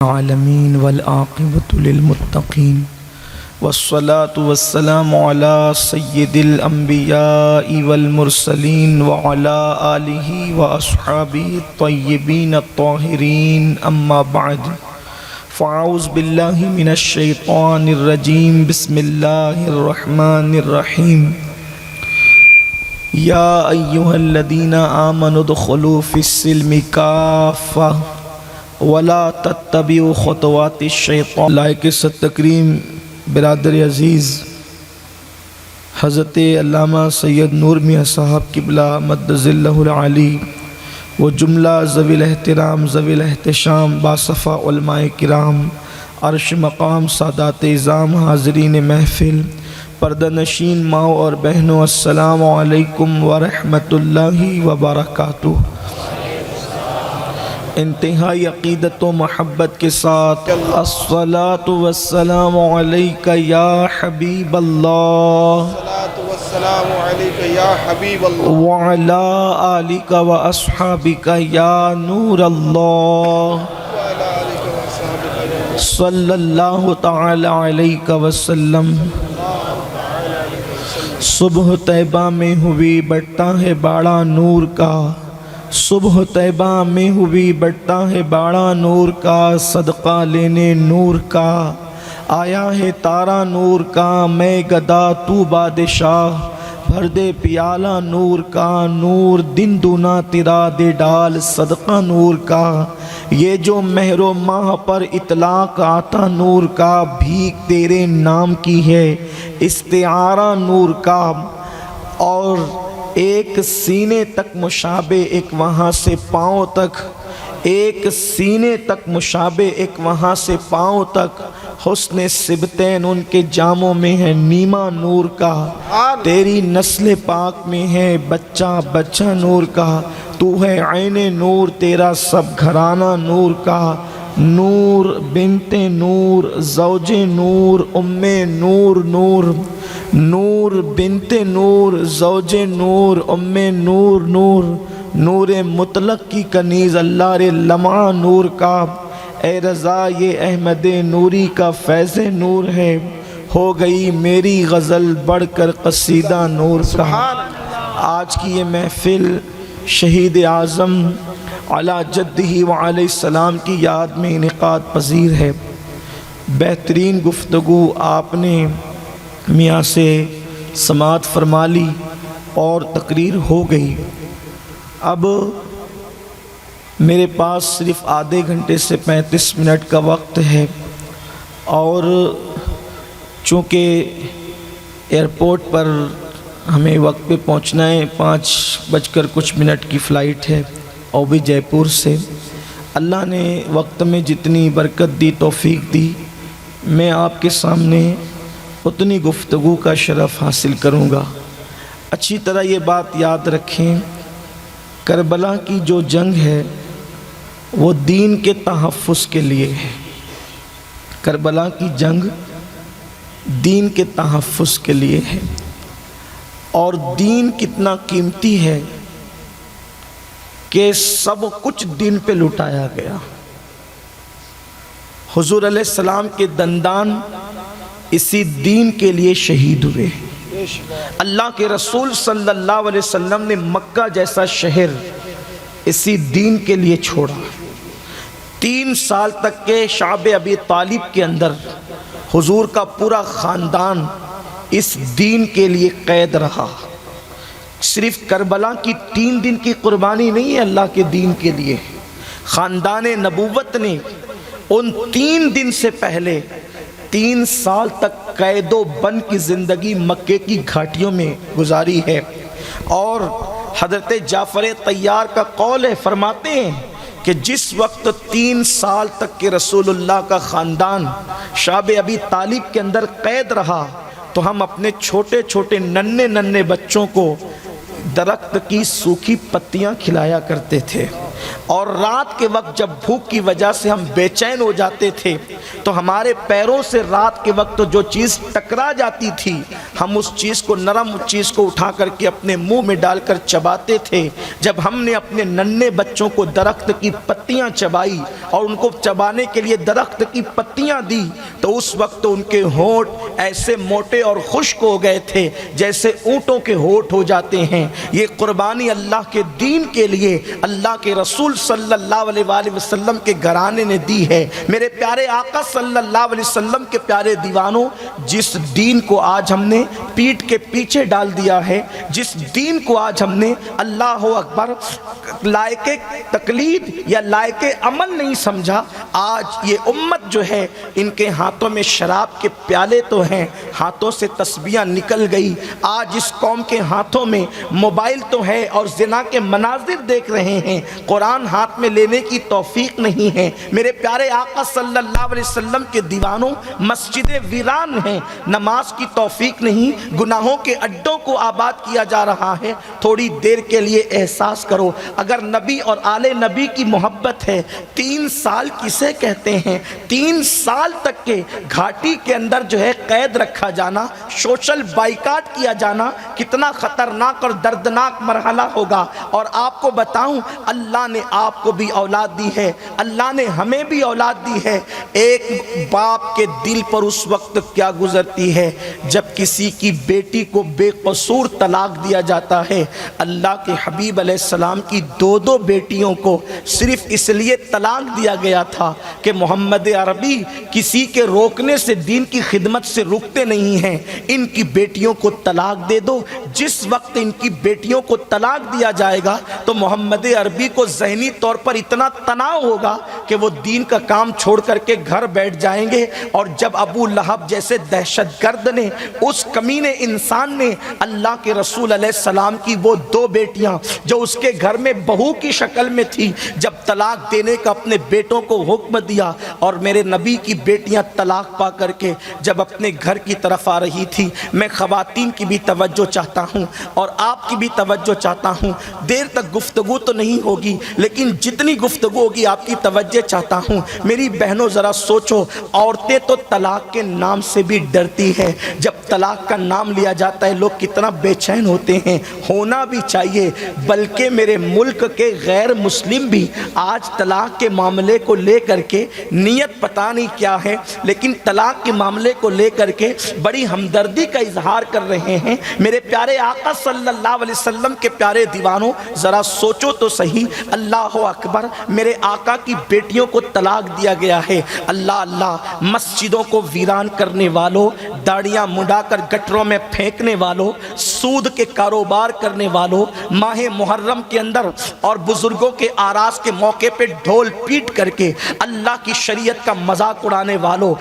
العالمین والعاقبۃ للمتقین والصلاة والسلام علی سید الانبیاء والمرسلین وعلی آلہ واصحابہ الطیبین الطاہرین اما بعد فاعوذ باللہ من الشیطان الرجیم بسم اللہ الرحمن الرحیم یا ایہا الذین آمنوا ادخلوا فی السلم کافہ ولا تتبعوا خطوات الشیطان۔ لائق ست تکریم برادر عزیز حضرت علامہ سید نور میاں صاحب قبلہ مد ظلہ العالی وہ جملہ ذوی الاحترام ذوی الاحتشام باصفا علماء کرام عرش مقام سادات اعظام حاضرین محفل پردہ نشین ماؤں اور بہنوں، السلام علیکم ورحمۃ اللہ وبرکاتہ۔ انتہائی عقیدت و محبت کے ساتھ الصلاۃ والسلام علیک یا حبیب اللہ وعلی آلک و اصحابک یا نور اللہ صلی اللہ تعالی علیہ وسلم۔ صبح طیبہ میں ہوئی بڑھتا ہے باڑا نور کا، صبح طیبہ میں ہوئی بڑھتا ہے باڑا نور کا، صدقہ لینے نور کا آیا ہے تارا نور کا، میں گدا تو بادشاہ بھر دے پیالہ نور کا، نور دن دونا تیرا دے ڈال صدقہ نور کا، یہ جو مہر و ماہ پر اطلاق آتا نور کا، بھیک تیرے نام کی ہے استعارہ نور کا، اور ایک سینے تک مشابہ ایک وہاں سے پاؤں تک، ایک سینے تک مشابہ ایک وہاں سے پاؤں تک، حسن سبتین ان کے جاموں میں ہے نیما نور کا، تیری نسل پاک میں ہے بچہ بچہ نور کا، تو ہے عین نور تیرا سب گھرانہ نور کا، نور بنت نور زوج نور ام نور نور، نور بنت نور زوج نور ام نور نور، نور مطلق کی کنیز اللہ رے لمعہ نور کا، اے رضا یہ احمد نوری کا فیض نور ہے، ہو گئی میری غزل بڑھ کر قصیدہ نور کا۔ آج کی یہ محفل شہید اعظم علی جدہ وعلیہ السلام کی یاد میں انعقاد پذیر ہے۔ بہترین گفتگو آپ نے میاں سے سماعت فرما لی اور تقریر ہو گئی۔ اب میرے پاس صرف آدھے گھنٹے سے 35 منٹ کا وقت ہے، اور چونکہ ایئرپورٹ پر ہمیں وقت پہ پہنچنا ہے، 5:00 کی فلائٹ ہے اور بھی جے پور سے۔ اللہ نے وقت میں جتنی برکت دی توفیق دی، میں آپ کے سامنے اتنی گفتگو کا شرف حاصل کروں گا۔ اچھی طرح یہ بات یاد رکھیں، کربلا کی جو جنگ ہے وہ دین کے تحفظ کے لیے ہے۔ کربلا کی جنگ دین کے تحفظ کے لیے ہے، اور دین کتنا قیمتی ہے کہ سب کچھ دین پہ لٹایا گیا۔ حضور علیہ السلام کے دندان اسی دین کے لیے شہید ہوئے۔ اللہ کے رسول صلی اللہ علیہ وسلم نے مکہ جیسا شہر اسی دین کے لیے چھوڑا۔ 3 سال تک کے شعب ابی طالب کے اندر حضور کا پورا خاندان اس دین کے لیے قید رہا۔ صرف کربلا کی 3 دن کی قربانی نہیں ہے اللہ کے دین کے لیے، خاندان نبوت نے ان 3 دن سے پہلے 3 سال تک قید و بند کی زندگی مکے کی گھاٹیوں میں گزاری ہے۔ اور حضرت جعفر طیار کا قول ہے، فرماتے ہیں کہ جس وقت 3 سال تک کے رسول اللہ کا خاندان شعب ابی طالب کے اندر قید رہا، تو ہم اپنے چھوٹے چھوٹے ننھے ننھے بچوں کو درخت کی سوکھی پتیاں کھلایا کرتے تھے، اور رات کے وقت جب بھوک کی وجہ سے ہم بے چین ہو جاتے تھے تو ہمارے پیروں سے رات کے وقت جو چیز ٹکرا جاتی تھی ہم اس چیز کو، نرم چیز کو اٹھا کر کے اپنے منہ میں ڈال کر چباتے تھے۔ جب ہم نے اپنے ننھے بچوں کو درخت کی پتیاں چبائی اور ان کو چبانے کے لیے درخت کی پتیاں دی تو اس وقت ان کے ہونٹ ایسے موٹے اور خشک ہو گئے تھے جیسے اونٹوں کے ہونٹ ہو جاتے ہیں۔ یہ قربانی اللہ کے دین کے لیے اللہ کے رسول صلی اللہ علیہ وآلہ وسلم کے گھرانے نے دی ہے۔ میرے پیارے آقا صلی اللہ علیہ وسلم کے پیارے دیوانوں، جس دین کو آج ہم نے پیٹھ کے پیچھے ڈال دیا ہے، جس دین کو آج ہم نے اللہ اکبر لائق تقلید یا لائق عمل نہیں سمجھا، آج یہ امت جو ہے ان کے ہاتھوں میں شراب کے پیالے تو ہیں، ہاتھوں سے تسبیحاں نکل گئی۔ آج اس قوم کے ہاتھوں میں موبائل تو ہے اور زنا کے مناظر دیکھ رہے ہیں، قرآن ہاتھ میں لینے کی توفیق نہیں ہے۔ میرے پیارے آقا صلی اللہ علیہ وسلم کے دیوانوں، مسجدیں ویران ہیں، نماز کی توفیق نہیں، گناہوں کے اڈوں کو آباد کیا جا رہا ہے۔ تھوڑی دیر کے لیے احساس کرو، اگر نبی اور آل نبی کی محبت ہے، 3 سال کسے کہتے ہیں؟ 3 سال تک کے گھاٹی کے اندر جو ہے قید رکھا جانا، سوشل بائیکاٹ کیا جانا کتنا خطرناک اور دردناک مرحلہ ہوگا۔ اور آپ کو بتاؤں، اللہ نے آپ کو بھی اولاد دی ہے، اللہ نے ہمیں بھی اولاد دی ہے۔ ایک باپ کے دل پر اس وقت کیا گزرتی ہے جب کسی کی بیٹی کو بے قصور طلاق دیا جاتا ہے۔ اللہ کے حبیب علیہ السلام کی 2 بیٹیوں کو صرف اس لیے طلاق دیا گیا تھا کہ محمد عربی کسی کے روکنے سے، دین کی خدمت سے رکتے نہیں ہیں، ان کی بیٹیوں کو طلاق دے دو۔ جس وقت ان کی بیٹیوں کو طلاق دیا جائے گا تو محمد عربی کو ذہنی طور پر اتنا تناؤ ہوگا کہ وہ دین کا کام چھوڑ کر کے گھر بیٹھ جائیں گے۔ اور جب ابو لہب جیسے دہشت گرد نے، اس کمینے انسان نے اللہ کے رسول علیہ السلام کی وہ 2 بیٹیاں جو اس کے گھر میں بہو کی شکل میں تھی، جب طلاق دینے کا اپنے بیٹوں کو حکم دیا، اور میرے نبی کی بیٹیاں طلاق پا کر کے جب اپنے گھر کی طرف آ رہی تھی، میں خواتین کی بھی توجہ چاہتا ہوں اور آپ کی بھی توجہ چاہتا ہوں۔ دیر تک گفتگو تو نہیں ہوگی لیکن جتنی گفتگو ہوگی آپ کی توجہ چاہتا ہوں۔ میری بہنوں ذرا سوچو، عورتیں تو طلاق کے نام سے بھی ڈرتی ہے۔ جب طلاق کا نام لیا جاتا ہے لوگ کتنا بے چین ہوتے ہیں، ہونا بھی چاہیے۔ بلکہ میرے ملک کے غیر مسلم بھی آج طلاق کے معاملے کو لے کر کے، نیت پتہ نہیں کیا ہے لیکن طلاق کے معاملے کو لے کر کے بڑی ہمدردی کا اظہار کر رہے ہیں۔ میرے پیارے آقا صلی اللہ علیہ وسلم کے پیارے دیوانوں، ذرا سوچو تو صحیح، اللہ اکبر، میرے آقا کی بیٹیوں کو طلاق دیا گیا ہے۔ اللہ اللہ، مسجدوں کو ویران کرنے والوں، داڑیاں مڈا کر گٹروں میں پھینکنے والوں، سود کے کاروبار کرنے والوں، ماہ محرم کے اندر اور بزرگوں کے آراس کے موقع پہ ڈھول پیٹ کر کے اللہ کی شریعت کا مذاق اڑانے والوں،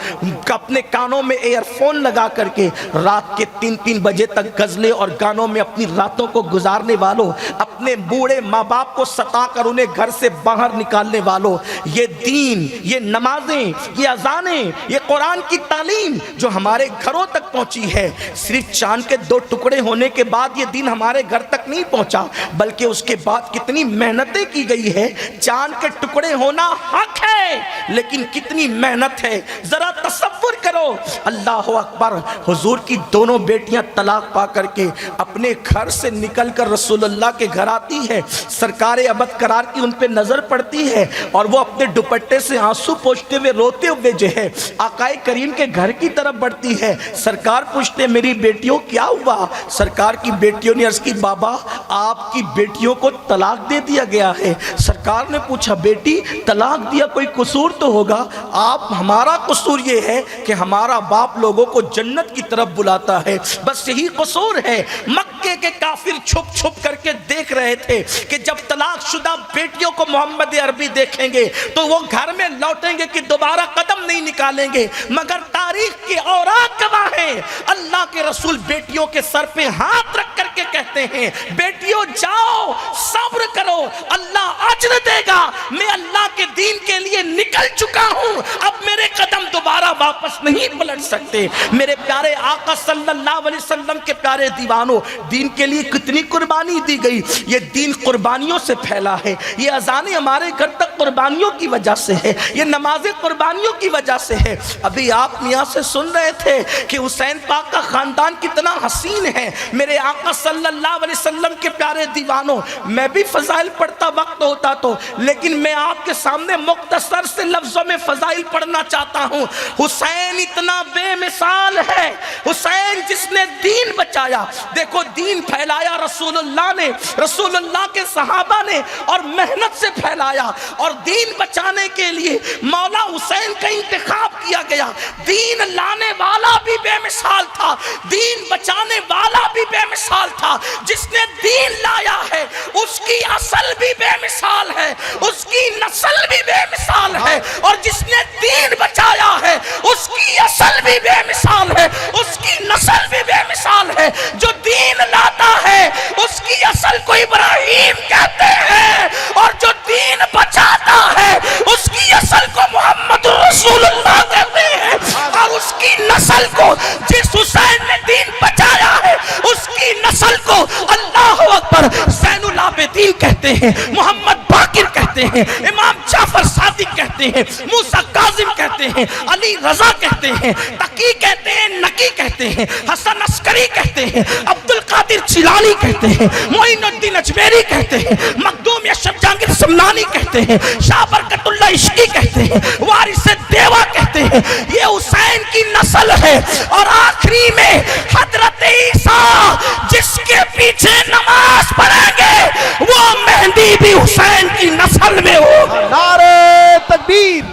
اپنے کانوں میں ایئر فون لگا کر کے رات کے 3 بجے تک غزلیں اور گانوں میں اپنی راتوں کو گزارنے والوں، اپنے بوڑھے ماں باپ کو ستا کر انہیں گھر سے باہر نکالنے والوں، یہ دین، یہ نمازیں، یہ اذانیں، یہ قرآن کی تعلیم جو ہمارے گھروں تک پہنچی ہے، صرف چاند کے 2 ٹکڑے ہونے کے بعد یہ دین ہمارے گھر تک نہیں پہنچا، بلکہ اس کے بعد کتنی محنتیں کی گئی ہے۔ چاند کے ٹکڑے ہونا حق ہے لیکن کتنی محنت ہے، ذرا تصور کرو۔ اللہ اکبر، حضور کی دونوں بیٹیاں طلاق پا کر کے اپنے گھر سے نکل کر رسول اللہ کے گھر آتی ہے، سرکار ابد قرار کی ان پہ نظر پڑتی ہے اور وہ اپنے دوپٹے سے آنسو پوچھتے ہوئے روتے ہوئے جو ہے آقائے کریم کے گھر کی طرف بڑھتی ہے۔ سرکار پوچھتے میری بیٹیوں کیا ہوا؟ سرکار کی بیٹیوں نے عرض کی بابا آپ کی بیٹیوں کو طلاق دے دیا گیا ہے۔ سرکار نے پوچھا بیٹی طلاق دیا کوئی قصور تو ہوگا؟ آپ ہمارا قصور یہ ہے کہ ہمارا باپ لوگوں کو جنت کی طرف بلاتا ہے، بس یہی قصور ہے۔ مکے کے کافر چھپ چھپ کر کے دیکھ رہے تھے کہ جب طلاق شدہ بیٹیوں کو محمد عربی دیکھیں گے تو وہ گھر میں لوٹیں گے کہ دوبارہ قدم نہیں نکالیں گے، مگر تاریخ کے اوراق گواہ ہیں۔ اللہ کے رسول بیٹیوں کے سر پہ ہاتھ رکھ کر کے کہتے ہیں بیٹیوں جاؤ، صبر کرو، اللہ اجر دے گا، میں اللہ کے دین کے لیے نکل چکا ہوں، اب میرے قدم دوبارہ واپس نہیں پلٹ سکتے۔ میرے پیارے آقا صلی اللہ علیہ وسلم کے پیارے دیوانوں، دین کے لیے کتنی قربانی دی گئی۔ یہ دین قربانیوں سے پھیلا ہے، یہ اذانیں ہمارے گھر تک قربانیوں کی وجہ سے ہے، یہ نمازیں قربانیوں کی وجہ سے ہے۔ ابھی آپ میاں سے سن رہے تھے کہ حسین پاک کا خاندان کتنا حسین ہے۔ میرے آقا صلی اللہ علیہ وسلم کے پیارے دیوانوں، میں بھی فضائل پڑھتا وقت ہوتا تو، لیکن میں آپ کے سامنے مختصر سے لفظوں میں فضائل پڑھنا چاہتا ہوں۔ حسین اتنا بے مثال ہے، حسین جس نے دین بچایا، دیکھو دین پھیلایا رسول اللہ نے، رسول اللہ کے صحابہ نے، اور محنت سے پھیلایا، اور دین بچانے کے لیے مولا حسین کا انتخاب کیا گیا۔ دین لانے والا بھی بے مثال تھا، دین بچانے والا بھی بے مثال تھا۔ جس نے دین لایا ہے اس کی اصل بھی بے مثال ہے، اس کی نسل بھی بے مثال ہے، اور جس نے دین بچایا ہے اس کی اصل بھی بے مثال ہے، اس کی نسل بھی بے مثال ہے۔ جو دین لاتا ہے اس کی اصل کو ابراہیم کہتے ہیں، اور جو دین بچاتا ہے اس کی اصل کو محمد رسول اللہ کہتے ہیں، اور اس کی نسل کو، جس حسین نے دین بچایا ہے اس کی نسل کو اللہ اکبر زین العابدین کہتے ہیں، محمد باقر کہتے ہیں، امام جعفر صادق کہتے ہیں، موسیٰ کاظم کہتے ہیں، علی رضا کہتے ہیں، تقی کہتے ہیں، نقی کہتے ہیں، حسن عسکری کہتے ہیں، عبد القادر جیلانی کہتے ہیں، معین الدین اجمیری کہتے ہیں، مخدوم اشرف جہانگیر سمنانی کہتے ہیں، شاہ برکت اللہ عشقی کہتے ہیں، وارث دیوا کہتے ہیں۔ یہ حسین کی نسل ہے۔ اور آخری میں حضرت عیسیٰ جس کے پیچھے نماز پڑھیں گے وہ مہدی بھی حسین کی نسل میں ہو۔ نعرہ تکبیر،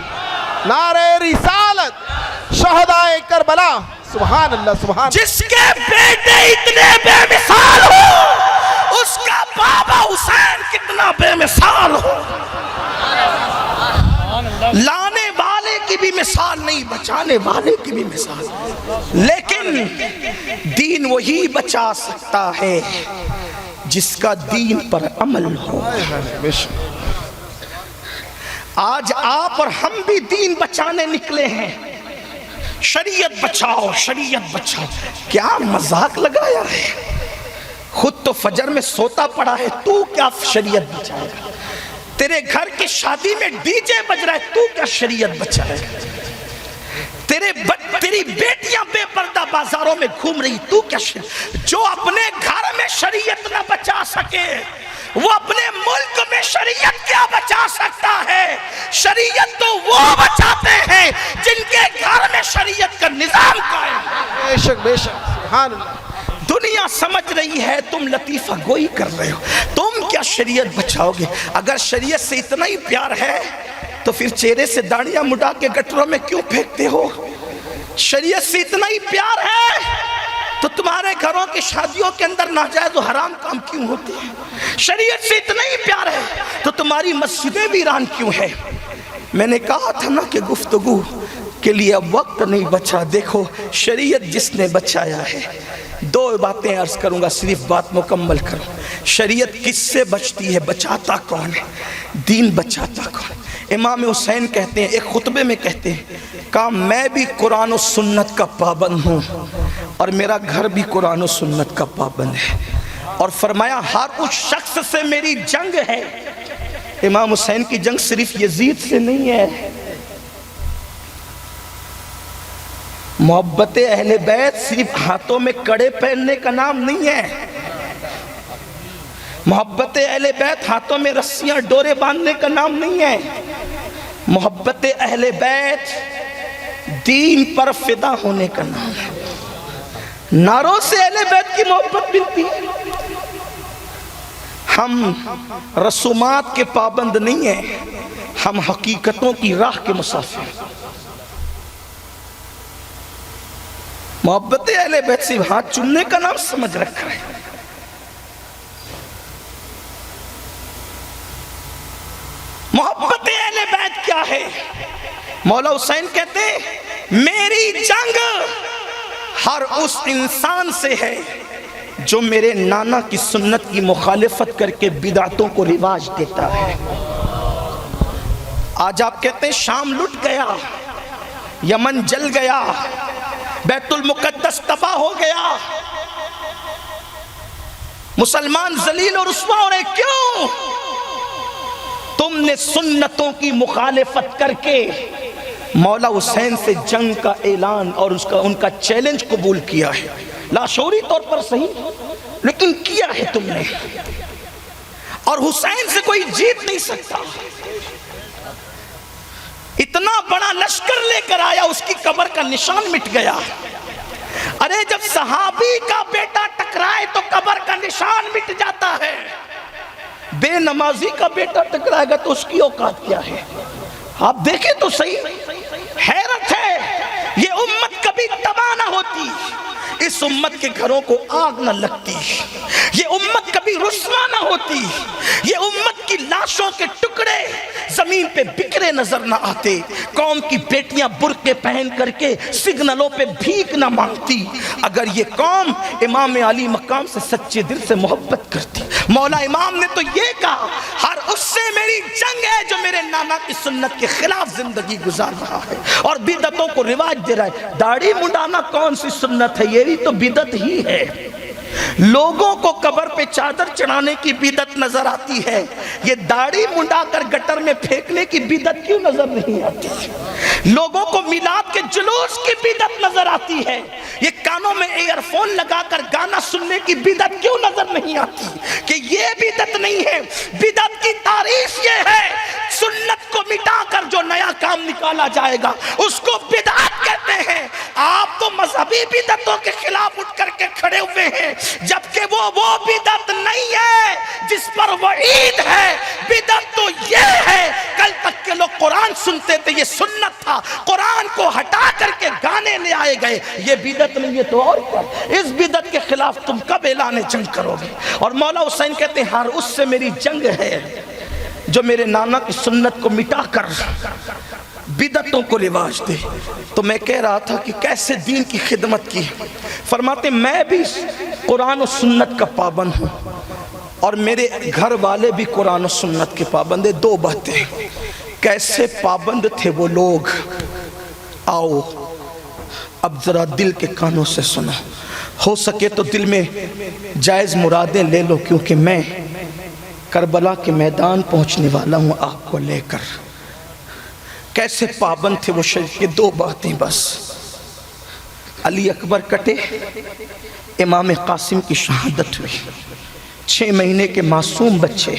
نعرہ رسالت، شہدائے کربلا، سبحان اللہ سبحان اللہ۔ جس کے بیٹے اتنے بے مثال ہو اس کا بابا حسین کتنا بے مثال ہو۔ لانے والے کی بھی مثال نہیں، بچانے والے کی بھی مثال۔ لیکن دین وہی بچا سکتا ہے جس کا دین پر عمل ہو۔ آج آپ اور ہم بھی دین بچانے نکلے ہیں۔ شریعت بچاؤ، شریعت بچاؤ، کیا مذاق لگایا ہے؟ خود تو فجر میں سوتا پڑا ہے، تو کیا شریعت بچائے گا؟ تیرے گھر کی شادی میں ڈی جے بج رہا ہے، تو کیا شریعت بچائے گا؟ تیری بیٹیاں بے پردہ بازاروں میں گھوم رہی، تو کیا شریعت؟ جو اپنے گھر میں شریعت نہ بچا سکے وہ اپنے ملک میں شریعت کیا بچا سکتا ہے؟ شریعت تو وہ بچاتے ہیں جن کے گھر میں شریعت کا نظام قائم ہے۔ بے شک بے شک، سبحان اللہ۔ دنیا سمجھ رہی ہے تم لطیفہ گوئی کر رہے ہو، تم کیا شریعت بچاؤ گے؟ اگر شریعت سے اتنا ہی پیار ہے تو پھر چہرے سے داڑیاں مڈا کے گٹروں میں کیوں پھینکتے ہو؟ شریعت سے اتنا ہی پیار ہے تو تمہارے گھروں کی شادیوں کے اندر ناجائز و حرام کام کیوں ہوتے ہیں؟ شریعت سے اتنا ہی پیار ہے تو تمہاری مسجدیں ویران کیوں ہے؟ میں نے کہا تھا نا کہ گفتگو کے لیے اب وقت نہیں بچا۔ دیکھو شریعت جس نے بچایا ہے، دو باتیں عرض کروں گا، صرف بات مکمل کروں۔ شریعت کس سے بچتی ہے؟ بچاتا کون ہے؟ دین بچاتا کون؟ امام حسین کہتے ہیں، ایک خطبے میں کہتے ہیں، کہا میں بھی قرآن و سنت کا پابند ہوں اور میرا گھر بھی قرآن و سنت کا پابند ہے، اور فرمایا ہر اس شخص سے میری جنگ ہے۔ امام حسین کی جنگ صرف یزید سے نہیں ہے۔ محبت اہل بیت صرف ہاتھوں میں کڑے پہننے کا نام نہیں ہے۔ محبت اہل بیت ہاتھوں میں رسیاں ڈورے باندھنے کا نام نہیں ہے۔ محبت اہل بیت دین پر فدا ہونے کا نام ہے۔ نعروں سے اہل بیت کی محبت ملتی ہے۔ ہم رسومات کے پابند نہیں ہیں، ہم حقیقتوں کی راہ کے مسافر ہیں۔ محبت اہل بیت صرف ہاتھ چومنے کا نام سمجھ رکھا ہے۔ محبت اہل بیت کیا ہے؟ مولا حسین کہتے ہیں میری جنگ ہر اس انسان سے ہے جو میرے نانا کی سنت کی مخالفت کر کے بدعتوں کو رواج دیتا ہے۔ آج آپ کہتے ہیں شام لٹ گیا، یمن جل گیا، بیت المقدس تباہ ہو گیا، مسلمان ذلیل اور رسوا ہو رہے، کیوں؟ تم نے سنتوں کی مخالفت کر کے مولا حسین سے جنگ کا اعلان اور ان کا چیلنج قبول کیا ہے، لاشعوری طور پر صحیح لیکن کیا ہے تم نے، اور حسین سے کوئی جیت نہیں سکتا۔ اتنا بڑا لشکر لے کر آیا، اس کی قبر کا نشان مٹ گیا۔ ارے جب صحابی کا بیٹا ٹکرائے تو قبر کا نشان مٹ جاتا ہے، بے نمازی کا بیٹا ٹکرائے گا تو اس کی اوقات کیا ہے؟ آپ دیکھیں تو صحیح، حیرت ہے، یہ امت کبھی تباہ نہ ہوتی، اس امت کے گھروں کو آگ نہ لگتی، یہ امت کبھی رسوا نہ ہوتی، یہ امت کی لاشوں کے ٹکڑے زمین پہ بکھرے نظر نہ آتے، قوم کی بیٹیاں برقعے پہن کر کے سگنلوں پہ بھیک نہ مانگتی، اگر یہ قوم امام علی مقام سے سچے دل سے محبت کرتی۔ مولا امام نے تو یہ کہا، ہر اس سے میری جنگ ہے جو میرے نانا کی سنت کے خلاف زندگی گزار رہا ہے اور بدعتوں کو رواج دے رہا ہے۔ داڑھی منڈانا کون سی سنت ہے؟ یہ بھی تو بدعت ہی ہے۔ لوگوں کو قبر پہ چادر چڑھانے کی بدعت نظر آتی ہے، یہ داڑھی منڈا کر گٹر میں پھینکنے کی بدعت کیوں نظر نہیں آتی؟ لوگوں کو میلاد کے جلوس کی بدعت نظر آتی ہے، یہ کانوں میں ایئر فون لگا کر گانا سننے کی بدعت کیوں نظر نہیں آتی؟ کہ یہ بدعت نہیں ہے، بدعت کی تعریف یہ ہے، سنت کو مٹا کر جو نیا کام نکالا جائے گا اس کو بدعت کہتے ہیں۔ آپ تو مذہبی بدعتوں کے خلاف اٹھ کر کے کھڑے ہوئے ہیں، جبکہ وہ بدعت نہیں ہے جس پر وعید ہے۔ بدعت تو یہ ہے، کل تک کے لوگ قرآن سنتے تھے، یہ سنت تھا، قرآن کو ہٹا کر کے گانے لے آئے گئے، یہ بدعت نہیں ہے تو اور کیا؟ اس بدعت کے خلاف تم کب اعلان جنگ کرو گے؟ اور مولا حسین کہتے ہیں ہر اس سے میری جنگ ہے جو میرے نانا کی سنت کو مٹا کر بدعتوں کو رواج دے۔ تو میں کہہ رہا تھا کہ کیسے دین کی خدمت کی۔ فرماتے میں بھی قرآن و سنت کا پابند ہوں اور میرے گھر والے بھی قرآن و سنت کے پابند ہیں۔ دو باتیں، کیسے پابند تھے وہ لوگ، آؤ اب ذرا دل کے کانوں سے سنو، ہو سکے تو دل میں جائز مرادیں لے لو، کیونکہ میں کربلا کے میدان پہنچنے والا ہوں آپ کو لے کر۔ کیسے پابند تھے وہ شریف کے دو باتیں بس۔ علی اکبر کٹے، امام قاسم کی شہادت ہوئی، 6 مہینے کے معصوم بچے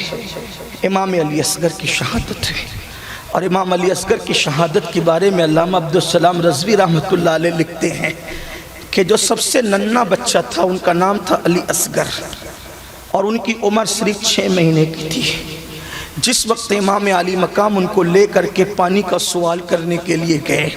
امام علی اصغر کی شہادت ہوئی۔ اور امام علی اصغر کی شہادت کے بارے میں علامہ عبدالسلام رضوی رحمۃ اللہ علیہ لکھتے ہیں کہ جو سب سے ننھا بچہ تھا ان کا نام تھا علی اصغر، اور ان کی عمر صرف 6 مہینے کی تھی۔ جس وقت امام علی مقام ان کو لے کر کے پانی کا سوال کرنے کے لیے گئے،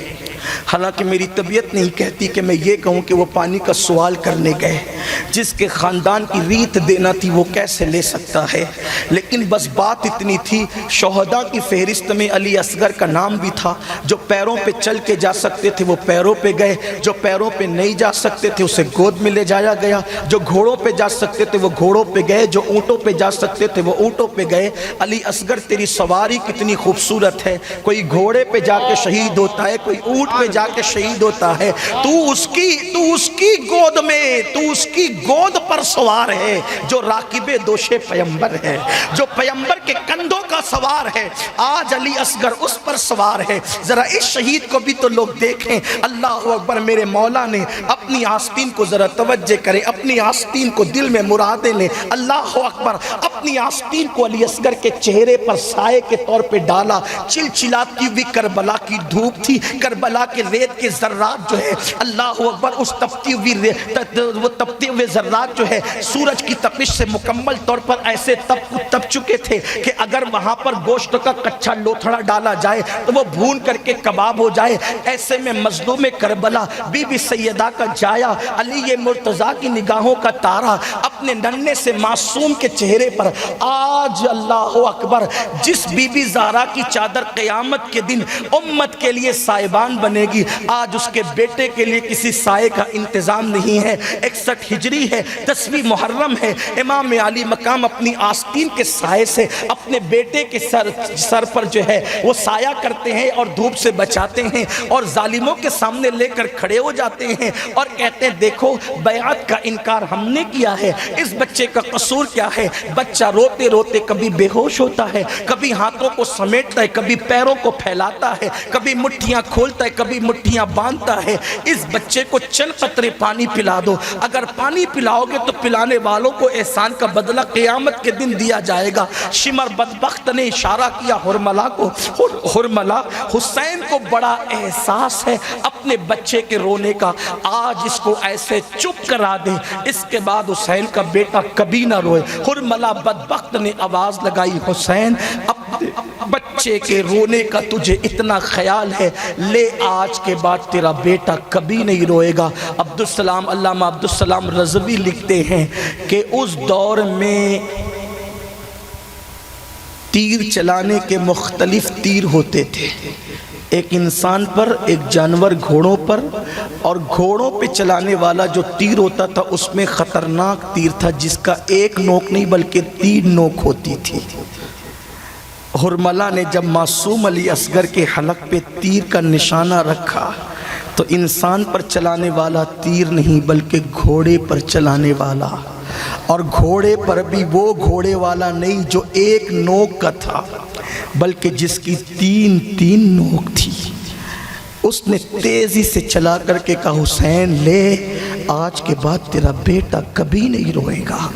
حالانکہ میری طبیعت نہیں کہتی کہ میں یہ کہوں کہ وہ پانی کا سوال کرنے گئے، جس کے خاندان کی ریت دینا تھی وہ کیسے لے سکتا ہے، لیکن بس بات اتنی تھی، شہداء کی فہرست میں علی اصغر کا نام بھی تھا۔ جو پیروں پہ چل کے جا سکتے تھے وہ پیروں پہ گئے، جو پیروں پہ نہیں جا سکتے تھے اسے گود میں لے جایا گیا، جو گھوڑوں پہ جا سکتے تھے وہ گھوڑوں پہ گئے، جو اونٹوں پہ جا سکتے تھے وہ اونٹوں پہ گئے۔ علی اصغر تیری سواری کتنی خوبصورت ہے، کوئی گھوڑے پہ جا کے شہید ہوتا ہے، کوئی اونٹ پہ جا کے شہید ہوتا ہے، تو اس کی گود میں، تو اس کی گود پر سوار ہے جو راکب دوش پیمبر ہے، جو پیمبر کے کندھوں کا سوار ہے۔ آج علی اصغر اس پر سوار ہے۔ ذرا اس شہید کو بھی تو لوگ دیکھیں۔ اللہ اکبر، میرے مولا نے اپنی آستین کو ذرا توجہ کریں، اپنی آستین کو دل میں مرادیں لیں۔ اللہ اکبر، اپنی آستین کو علی اصغر کے چہرے پر سائے کے طور پہ ڈالا۔ چلچلاتی ہوئی کربلا کی دھوپ تھی، کربلا کے ریت کے ذرات جو ہے، اللہ اکبر، اس تپتی ہوئے ذرات جو ہے سورج کی تپش سے مکمل طور پر ایسے تپ چکے تھے کہ اگر وہاں پر گوشت کا کچھا لوتھڑا ڈالا جائے تو وہ بھون کر کے کباب ہو جائے۔ ایسے میں مظلوم کربلا بی بی سیدہ کا جایا، علی مرتضیٰ کی نگاہوں کا تارا اپنے ننھے سے معصوم کے چہرے پر اکبر، آج اللہ اکبر جس بی بی زہرا کی چادر قیامت کے دن امت کے لیے سائبان بنے گی، آج اس کے بیٹے کے لیے کسی سائے کا انتظام نہیں ہے۔ 61 ہجری ہے، 10ویں محرم ہے، امام علی مقام اپنی آستین کے سائے سے اپنے بیٹے کے سر پر جو ہے وہ سایہ کرتے ہیں اور دھوپ سے بچاتے ہیں، اور ظالموں کے سامنے لے کر کھڑے ہو جاتے ہیں اور کہتے ہیں دیکھو بیعت کا انکار ہم نے کیا ہے، اس بچے کا قصور کیا ہے؟ بچہ روتے روتے کبھی بے ہوش ہوتا ہے، کبھی ہاتھوں کو سمیٹتا ہے، کبھی پیروں کو پھیلاتا ہے، کبھی مٹھیاں کھولتا ہے، کبھی مٹھیاں باندھتا ہے۔ اس بچے کو چند قطرے پانی پلا دو، اگر پانی پلاؤ گے تو پلانے والوں کو احسان کا بدلہ قیامت کے دن دیا جائے گا۔ شمر بدبخت نے اشارہ کیا حرملہ کو، حرملہ حسین کو بڑا احساس ہے اپنے بچے کے رونے کا، آج اس کو ایسے چپ کرا دے، اس کے بعد حسین کا بیٹا کبھی نہ روئے۔ حرملہ بدبخت نے آواز لگائی، حسین اپنے بچے کے رونے کا تجھے اتنا خیال ہے، لے آج کے بعد تیرا بیٹا کبھی نہیں روئے گا۔ عبدالسلام، علامہ عبدالسلام رضوی لکھتے ہیں کہ اس دور میں تیر چلانے کے مختلف تیر ہوتے تھے، ایک انسان پر، ایک جانور گھوڑوں پر، اور گھوڑوں پہ چلانے والا جو تیر ہوتا تھا اس میں خطرناک تیر تھا جس کا ایک نوک نہیں بلکہ 3 نوک ہوتی تھی۔ حرملہ نے جب معصوم علی اصغر کے حلق پہ تیر کا نشانہ رکھا تو انسان پر چلانے والا تیر نہیں بلکہ گھوڑے پر چلانے والا، اور گھوڑے پر بھی وہ گھوڑے والا نہیں جو ایک نوک کا تھا بلکہ جس کی 3 نوک تھی۔ اس نے تیزی سے چلا کر کے کہا، حسین لے آج کے بعد تیرا بیٹا کبھی نہیں روئے گا،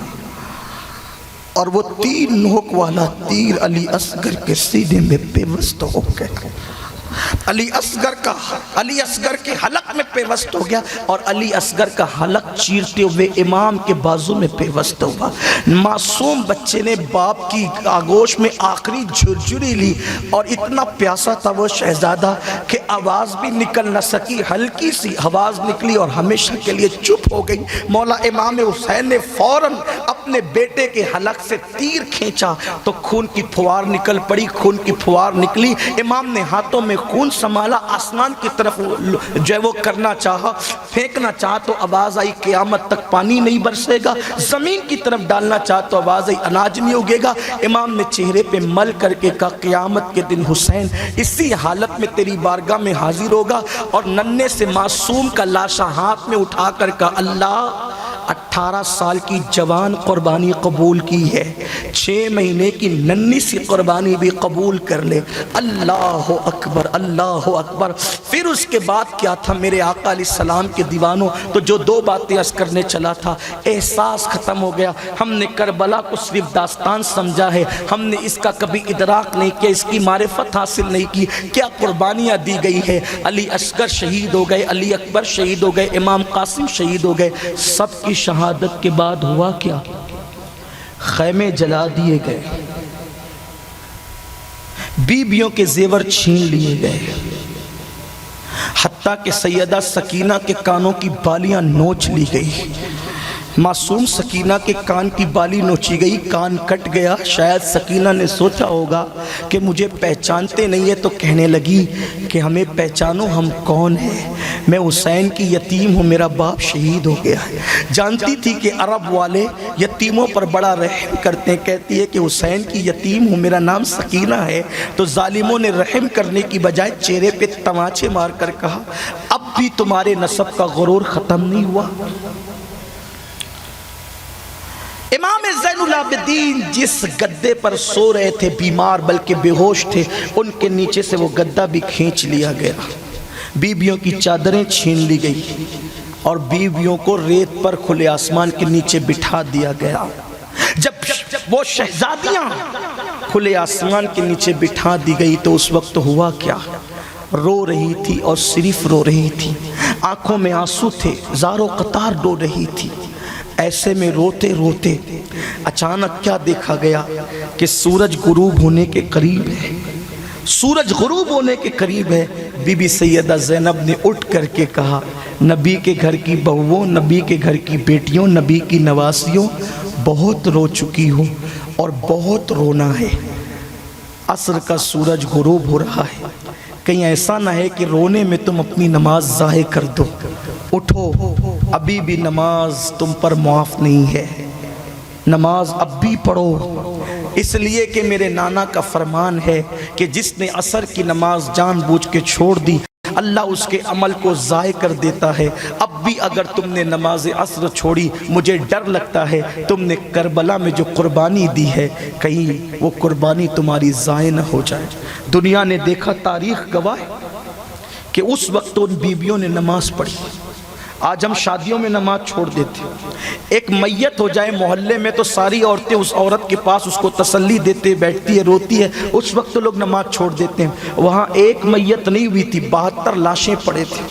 اور وہ 3 نوک والا تیر علی اصغر کے سینے میں پیوست ہو گیا، علی اصغر کے حلق میں پیوست ہو گیا، اور علی اصغر کا حلق چیرتے ہوئے امام کے بازو میں پیوست ہوا۔ معصوم بچے نے باپ کی آغوش میں آخری جھرجھری لی، اور اتنا پیاسا تھا وہ شہزادہ کہ آواز بھی نکل نہ سکی، ہلکی سی آواز نکلی اور ہمیشہ کے لیے چپ ہو گئی۔ مولا امام حسین نے فوراً اپنے بیٹے کے حلق سے تیر کھینچا تو خون کی پھوار نکل پڑی، خون کی پھوار نکلی، امام نے ہاتھوں میں خون سنبھالا، آسمان کی طرف جو ہے وہ کرنا چاہا، پھینکنا چاہا تو آواز آئی قیامت تک پانی نہیں برسے گا، زمین کی طرف ڈالنا چاہا تو آواز آئی اناج نہیں اگے گا۔ امام نے چہرے پہ مل کر کے کہا، قیامت کے دن حسین اسی حالت میں تیری بارگاہ میں حاضر ہوگا، اور ننھے سے معصوم کا لاشا ہاتھ میں اٹھا کر کہا، اللہ 18 سال کی جوان قربانی قبول کی ہے، 6 مہینے کی ننھی سی قربانی بھی قبول کر لے۔ اللہ اکبر، اللہ اکبر۔ پھر اس کے بعد کیا تھا میرے آقا علیہ السلام کے دیوانوں؟ تو جو 2 باتیں عرض کرنے چلا تھا، احساس ختم ہو گیا۔ ہم نے کربلا کو صرف داستان سمجھا ہے، ہم نے اس کا کبھی ادراک نہیں کیا، اس کی معرفت حاصل نہیں کی، کیا قربانیاں دی گئی ہے۔ علی اصغر شہید ہو گئے، علی اکبر شہید ہو گئے، امام قاسم شہید ہو گئے، سب کی شہادت کے بعد ہوا کیا؟ خیمے جلا دیے گئے، بیویوں کے زیور چھین لیے گئے، حتیٰ کہ سیدہ سکینہ کے کانوں کی بالیاں نوچ لی گئی۔ معصوم سکینہ کے کان کی بالی نوچی گئی، کان کٹ گیا۔ شاید سکینہ نے سوچا ہوگا کہ مجھے پہچانتے نہیں ہے، تو کہنے لگی کہ ہمیں پہچانو، ہم کون ہیں؟ میں حسین کی یتیم ہوں، میرا باپ شہید ہو گیا ہے۔ جانتی تھی کہ عرب والے یتیموں پر بڑا رحم کرتے ہیں، کہتی ہے کہ حسین کی یتیم ہوں، میرا نام سکینہ ہے۔ تو ظالموں نے رحم کرنے کی بجائے چہرے پہ تماچے مار کر کہا، اب بھی تمہارے نسب کا غرور ختم نہیں ہوا؟ امام زین العابدین جس گدے پر سو رہے تھے، بیمار بلکہ بے ہوش تھے، ان کے نیچے سے وہ گدا بھی کھینچ لیا گیا، بیویوں کی چادریں چھین لی گئی، اور بیویوں کو ریت پر کھلے آسمان کے نیچے بٹھا دیا گیا۔ جب وہ شہزادیاں کھلے آسمان کے نیچے بٹھا دی گئی تو اس وقت ہوا کیا؟ رو رہی تھی، اور صرف رو رہی تھی، آنکھوں میں آنسو تھے، زاروں قطار ڈو رہی تھی۔ ایسے میں روتے روتے اچانک کیا دیکھا گیا کہ سورج غروب ہونے کے قریب ہے، سورج غروب ہونے کے قریب ہے۔ بی بی سیدہ زینب نے اٹھ کر کے کہا، نبی کے گھر کی بہووں، نبی کے گھر کی بیٹیوں، نبی کی نواسیوں، بہت رو چکی ہوں، اور بہت رونا ہے، عصر کا سورج غروب ہو رہا ہے، کہیں ایسا نہ ہے کہ رونے میں تم اپنی نماز ضائع کر دو۔ اٹھو، ابھی بھی نماز تم پر معاف نہیں ہے، نماز اب بھی پڑھو، اس لیے کہ میرے نانا کا فرمان ہے کہ جس نے عصر کی نماز جان بوجھ کے چھوڑ دی اللہ اس کے عمل کو ضائع کر دیتا ہے۔ اب بھی اگر تم نے نماز عصر چھوڑی، مجھے ڈر لگتا ہے تم نے کربلا میں جو قربانی دی ہے کہیں وہ قربانی تمہاری ضائع نہ ہو جائے۔ دنیا نے دیکھا، تاریخ گواہ ہے کہ اس وقت ان بیویوں نے نماز پڑھی۔ آج ہم شادیوں میں نماز چھوڑ دیتے، ایک میت ہو جائے محلے میں تو ساری عورتیں اس عورت کے پاس اس کو تسلی دیتے، بیٹھتی ہے، روتی ہے، اس وقت تو لوگ نماز چھوڑ دیتے ہیں۔ وہاں ایک میت نہیں ہوئی تھی، 72 لاشیں پڑے تھے،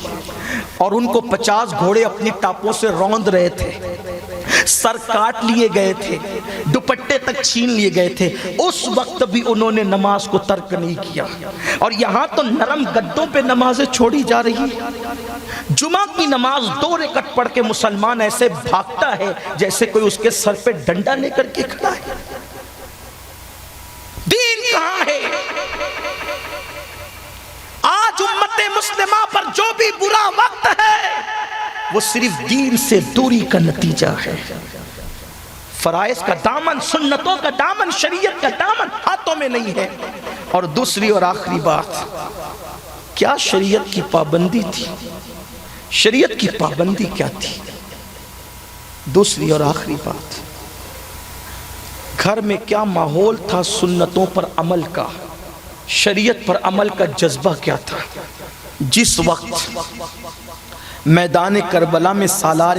اور ان کو 50 گھوڑے اپنی ٹاپوں سے روند رہے تھے، سر کاٹ لیے گئے تھے، دوپٹے تک چھین لیے گئے تھے، اس وقت بھی انہوں نے نماز کو ترک نہیں کیا۔ اور یہاں تو نرم گدوں پہ نمازیں چھوڑی جا رہی ہیں۔ جمعہ کی نماز 2 رکعت پڑھ کے مسلمان ایسے بھاگتا ہے جیسے کوئی اس کے سر پہ ڈنڈا لے کر کے کھڑا ہے۔ دین کہاں ہے؟ آج امت مسلمہ پر جو بھی برا وقت ہے وہ صرف دین سے دوری کا نتیجہ ہے۔ فرائض کا دامن، سنتوں کا دامن، شریعت کا دامن ہاتھوں میں نہیں ہے۔ اور دوسری اور آخری بات، کیا شریعت کی پابندی تھی؟ شریعت کی پابندی کیا تھی؟ دوسری اور آخری بات، گھر میں کیا ماحول تھا سنتوں پر عمل کا، شریعت پر عمل کا جذبہ کیا تھا؟ جس وقت میدان کربلا میں سالار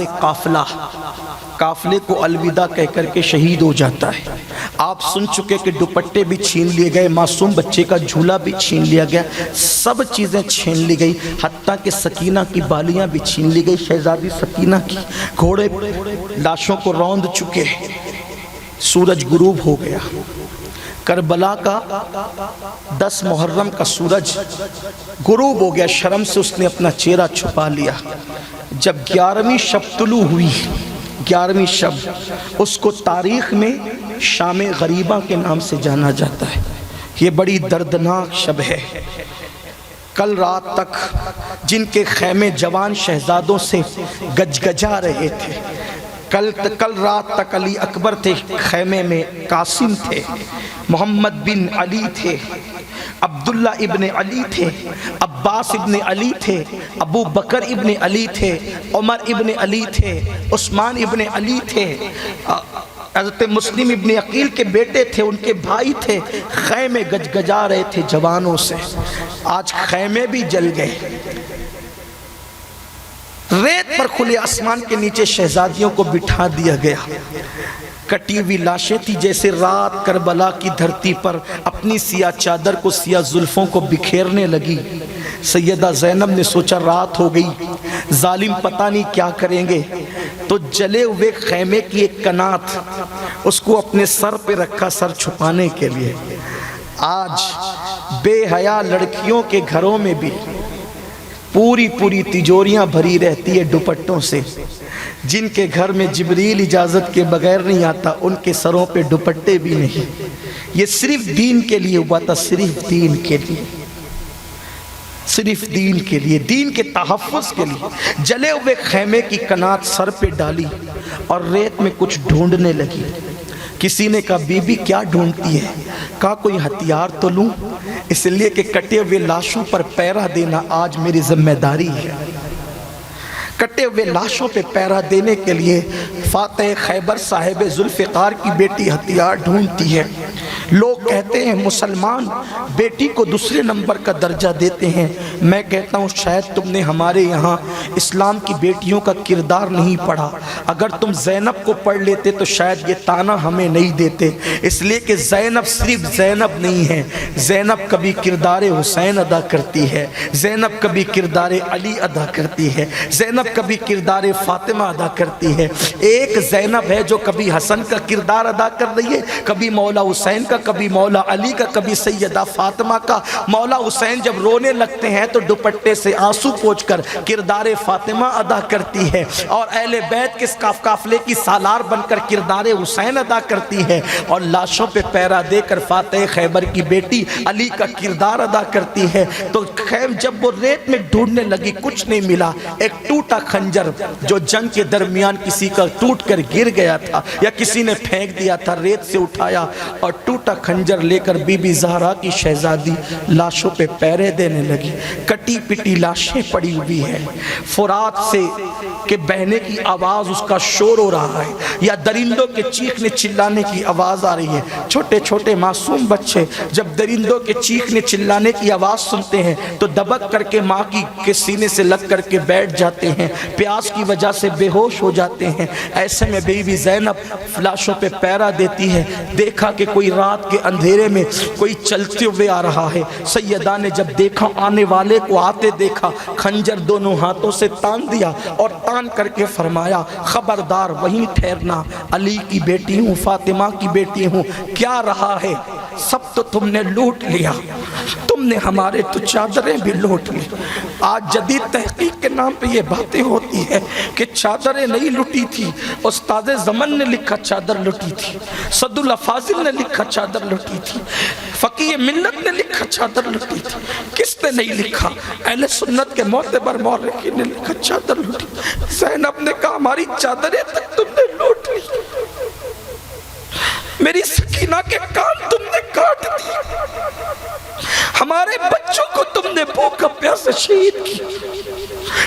قافلے کو الوداع کہہ کر کے شہید ہو جاتا ہے، آپ سن چکے کہ دوپٹے بھی چھین لیے گئے، معصوم بچے کا جھولا بھی چھین لیا گیا، سب چیزیں چھین لی گئی، حتیٰ کہ سکینہ کی بالیاں بھی چھین لی گئی، شہزادی سکینہ کی، گھوڑے لاشوں کو روند چکے، سورج غروب ہو گیا۔ کربلا کا 10 محرم کا سورج غروب ہو گیا، شرم سے اس نے اپنا چہرہ چھپا لیا۔ جب 11ویں شب طلوع ہوئی، 11ویں شب، اس کو تاریخ میں شام غریبہ کے نام سے جانا جاتا ہے۔ یہ بڑی دردناک شب ہے۔ کل رات تک جن کے خیمے جوان شہزادوں سے گجگجا رہے تھے، کل رات تک علی اکبر تھے خیمے میں، قاسم تھے، محمد بن علی تھے، عبداللہ ابن علی تھے، عباس ابن علی تھے، ابو بکر ابن علی تھے، عمر ابن علی تھے، عثمان ابن علی تھے، حضرت مسلم ابن عقیل کے بیٹے تھے، ان کے بھائی تھے، خیمے گجگجا رہے تھے جوانوں سے۔ آج خیمے بھی جل گئے، ریت پر کھلے آسمان کے نیچے شہزادیوں کو بٹھا دیا گیا، کٹی ہوئی لاشیں تھی، جیسے رات کربلا کی دھرتی پر اپنی سیاہ چادر کو، سیاہ زلفوں کو بکھیرنے لگی۔ سیدہ زینب نے سوچا رات ہو گئی، ظالم پتہ نہیں کیا کریں گے، تو جلے ہوئے خیمے کی ایک کنات اس کو اپنے سر پہ رکھا، سر چھپانے کے لیے۔ آج بے حیا لڑکیوں کے گھروں میں بھی پوری تجوریاں بھری رہتی ہے دوپٹوں سے۔ جن کے گھر میں جبریل اجازت کے بغیر نہیں آتا، ان کے سروں پہ دوپٹے بھی نہیں۔ یہ صرف دین کے لیے ہوا تھا، صرف دین کے لیے، صرف دین کے لیے، دین کے تحفظ کے لیے۔ جلے ہوئے خیمے کی کنات سر پہ ڈالی اور ریت میں کچھ ڈھونڈنے لگی۔ کسی نے کہا بی بی کیا ڈھونڈتی ہے؟ کہا کوئی ہتھیار تو لوں، اس لیے کہ کٹے ہوئے لاشوں پر پہرا دینا آج میری ذمہ داری ہے۔ کٹے ہوئے لاشوں پہ پہرا دینے کے لیے فاتح خیبر صاحب ذوالفقار کی بیٹی ہتھیار ڈھونڈتی ہے۔ لوگ کہتے ہیں مسلمان بیٹی کو دوسرے نمبر کا درجہ دیتے ہیں، میں کہتا ہوں شاید تم نے ہمارے یہاں اسلام کی بیٹیوں کا کردار نہیں پڑھا۔ اگر تم زینب کو پڑھ لیتے تو شاید یہ تانا ہمیں نہیں دیتے، اس لیے کہ زینب صرف زینب نہیں ہے، زینب کبھی کردار حسین ادا کرتی ہے، زینب کبھی کردار علی ادا کرتی ہے، زینب کبھی کردار فاطمہ ادا کرتی ہے، ایک زینب ہے جو کبھی حسن کا کردار ادا کر رہی ہے، کبھی مولا حسین کا، کبھی مولا علی کا، کبھی سیدہ فاطمہ کا۔ مولا حسین جب رونے لگتے ہیں تو دوپٹے سے آنسو پوچھ کر کردار فاطمہ ادا کرتی ہے، اور اہل بیت کے قافلے کی سالار بن کر کردار حسین ادا کرتی ہے، اور لاشوں پہ پیرا دے کر فاتح خیبر کی بیٹی علی کا کردار ادا کرتی ہے۔ تو جب وہ ریت میں ڈھونڈنے لگی کچھ نہیں ملا، ایک ٹوٹا خنجر جو جنگ کے درمیان کسی کا ٹوٹ کر گر گیا تھا یا کسی نے پھینک دیا تھا، ریت سے اٹھایا اور ٹوٹا خنجر لے کر بی بی زہرا کی شہزادی لاشوں پہ پیرے دینے لگی۔ کٹی پٹی لاشیں پڑی ہوئی ہیں، فرات سے کہ بہنے کی آواز اس کا شور ہو رہا ہے، یا درندوں کے چیخنے چلانے کی آواز آ رہی ہے۔ چھوٹے چھوٹے معصوم بچے جب درندوں کے چیخنے چلانے کی آواز سنتے ہیں تو دبک کر کے ماں کے سینے سے لگ کر کے بیٹھ جاتے ہیں، پیاس کی وجہ سے بے ہوش ہو جاتے ہیں۔ ایسے میں بی بی زینب لاشوں پہ پیرا دیتی ہے، دیکھا کہ کوئی رات کے اندھیرے میں کوئی چلتے ہوئے آ رہا ہے۔ سیدہ نے جب دیکھا، آنے والے کو آتے دیکھا، خنجر دونوں ہاتھوں سے تان دیا اور تان کر کے فرمایا، خبردار وہیں ٹھہرنا، علی کی بیٹی ہوں، فاطمہ کی بیٹی ہوں، کیا رہا ہے؟ سب تو تم نے لوٹ لیا، تم نے ہمارے تو چادریں بھی لوٹ لی۔ آج جدید تحقیق کے نام پہ یہ باتیں ہوتی ہے کہ چادریں نہیں لٹی تھی، استاد زمن نے لکھا چادر لٹی تھی، صد اللہ فاضل نے لکھا چادر لٹی تھی، فقیہ ملت نے لکھا چادر لٹی تھی۔ کس نے نہیں لکھا؟ اہل سنت کے معتبر مورخین نے لکھا چادر لٹی۔ زینب نے کہا ہماری چادریں تک تم نے لوٹ لی، میری سکینہ کے کان تم نے کاٹ دی، ہمارے بچوں کو تم نے بھوکا پیاسے شہید کی،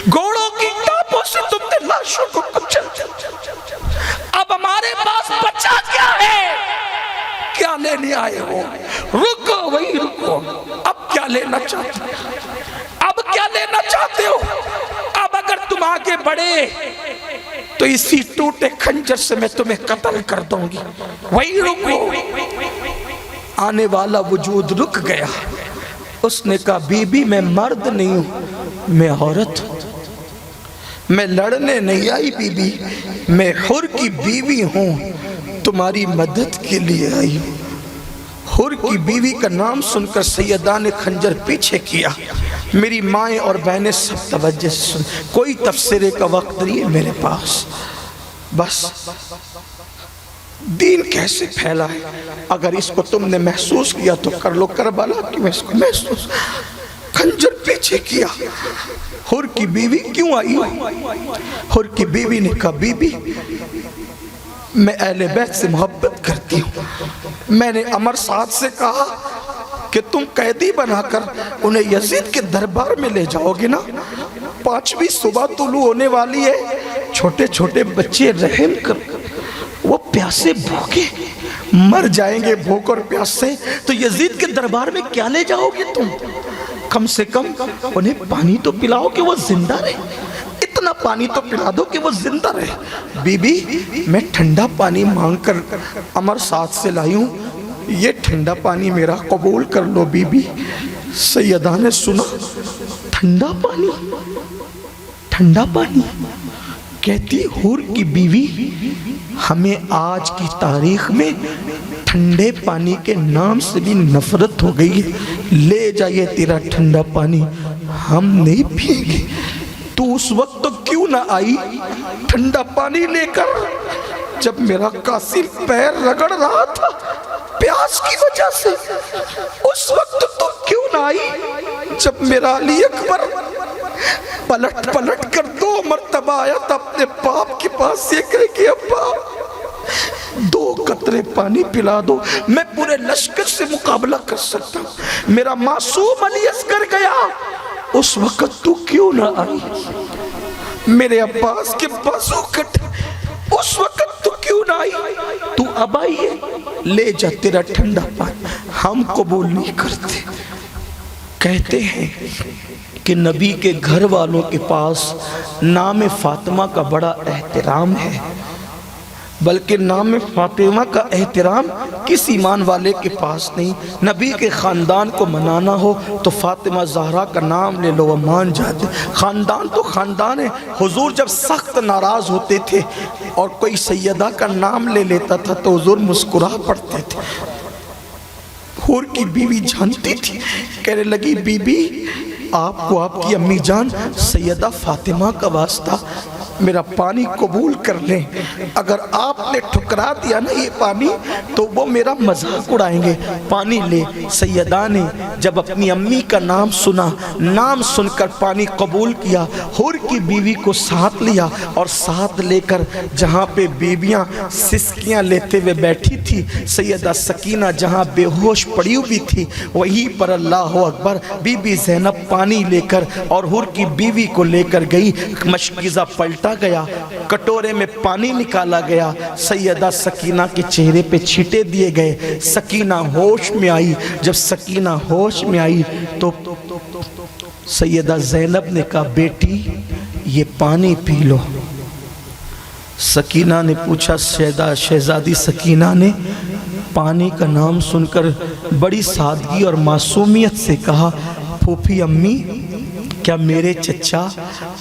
گھوڑوں کی ٹاپوں سے تم نے لاشوں کو کچل دیا۔ اب ہمارے پاس بچا کیا ہے؟ کیا لینے آئے ہو؟ رکو وہی رکو، اب کیا لینا چاہتے ہو؟ اب کیا لینا چاہتے ہو؟ اب اگر تم آگے بڑھے تو اسی ٹوٹے خنجر سے میں تمہیں قتل کر دوں گی، وہی رکو۔ آنے والا وجود رک گیا، اس نے کہا بی بی میں مرد نہیں ہوں، میں عورت ہوں، میں لڑنے نہیں آئی بی بی، میں حر کی بیوی ہوں، تمہاری مدد کے لیے آئی ہوں۔ حر کی بیوی کا نام سن کر سیدہ نے خنجر پیچھے کیا۔ میری مائیں اور بہنیں سب توجہ سے سن، کوئی تفسیرے کا وقت نہیں ہے میرے پاس، بس دین کیسے پھیلا ہے، اگر اس کو تم نے محسوس کیا تو کر لو، کربلا کی میں اس کو محسوس۔ خنجر پیچھے کیا، حر کی بیوی کیوں آئی؟ حر کی بیوی نے کہا بی بی میں اہل بیت سے محبت کرتی ہوں، میں نے عمر سعد سے کہا کہ تم قیدی بنا کر انہیں یزید کے دربار میں لے جاؤ گے نا، 5ویں صبح طلوع ہونے والی ہے، چھوٹے چھوٹے بچے رحم کر، وہ پیاسے بھوکے مر جائیں گے بھوک اور پیاس سے، تو یزید کے دربار میں کیا لے جاؤ گے تم؟ کم سے کم انہیں پانی تو پلاؤ کہ وہ زندہ رہے، اتنا پانی تو پلا دو کہ وہ زندہ رہے۔ بی بی میں ٹھنڈا پانی مانگ کر عمر سعد سے لائی ہوں، یہ ٹھنڈا پانی میرا قبول کر لو بی بی۔ سیدہ نے سنا ٹھنڈا پانی، ٹھنڈا پانی، کہتی حور کی بیوی ہمیں آج کی تاریخ میں ٹھنڈے پانی کے نام سے بھی نفرت ہو گئی ہے، لے جائیے تیرا ٹھنڈا پانی، ہم نہیں پیئیں گے۔ تو اس وقت تو کیوں نہ آئی ٹھنڈا پانی لے کر جب میرا قاسم پیر رگڑ رہا تھا پیاس کی وجہ سے؟ اس وقت تو کیوں نہ آئی جب میرا علی اکبر پلٹ پلٹ کر 2 مرتبہ آیا تھا اپنے باپ کے پاس، یہ کہے کہ ابا 2 قطرے پانی پلا دو، میں پورے لشکر سے مقابلہ کر سکتا ہوں۔ میرا معصوم علی اصغر گیا، اس وقت تو کیوں نہ آئی؟ میرے عباس کے بازو کٹے، اس وقت تو کیوں نہ آئی؟ تو اب آئی ہے، لے جا تیرا ٹھنڈا پانی، ہم قبول نہیں کرتے۔ کہتے ہیں کہ نبی کے گھر والوں کے پاس نام فاطمہ کا بڑا احترام ہے، بلکہ نام فاطمہ کا احترام کس ایمان والے کے پاس نہیں. نبی کے خاندان کو منانا ہو تو فاطمہ زہرا کا نام لے لو وہ مان جاتے. خاندان تو خاندان ہے. حضور جب سخت ناراض ہوتے تھے اور کوئی سیدہ کا نام لے لیتا تھا تو حضور مسکرا پڑتے تھے. حور کی بیوی جانتی تھی, کہنے لگی بی بی آپ کو آپ کی امی جان سیدہ فاطمہ کا واسطہ میرا پانی قبول کر لیں. اگر آپ نے ٹھکرا دیا نا یہ پانی تو وہ میرا مذاق اڑائیں گے. پانی لے. سیدہ نے جب اپنی امی کا نام سنا, نام سن کر پانی قبول کیا, حور کی بیوی کو ساتھ لیا اور ساتھ لے کر جہاں پہ بیویاں سسکیاں لیتے ہوئے بیٹھی تھی, سیدہ سکینہ جہاں بے ہوش پڑی ہوئی تھی وہیں پر اللہ اکبر بی بی زینب پانی لے کر اور حور کی بیوی کو لے کر گئی. مشکیزہ پلٹا گیا, کٹورے میں پانی نکالا گیا, سیدہ سکینہ کے چہرے پہ چھیٹے دیے گئے. سکینہ ہوش میں آئی. جب سکینہ ہوش میں آئی تو سیدہ زینب نے کہا بیٹی یہ پانی پی لو. سکینہ نے پوچھا, شہزادی سکینہ نے پانی کا نام سن کر بڑی سادگی اور معصومیت سے کہا پھوپھی امی کیا میرے چچا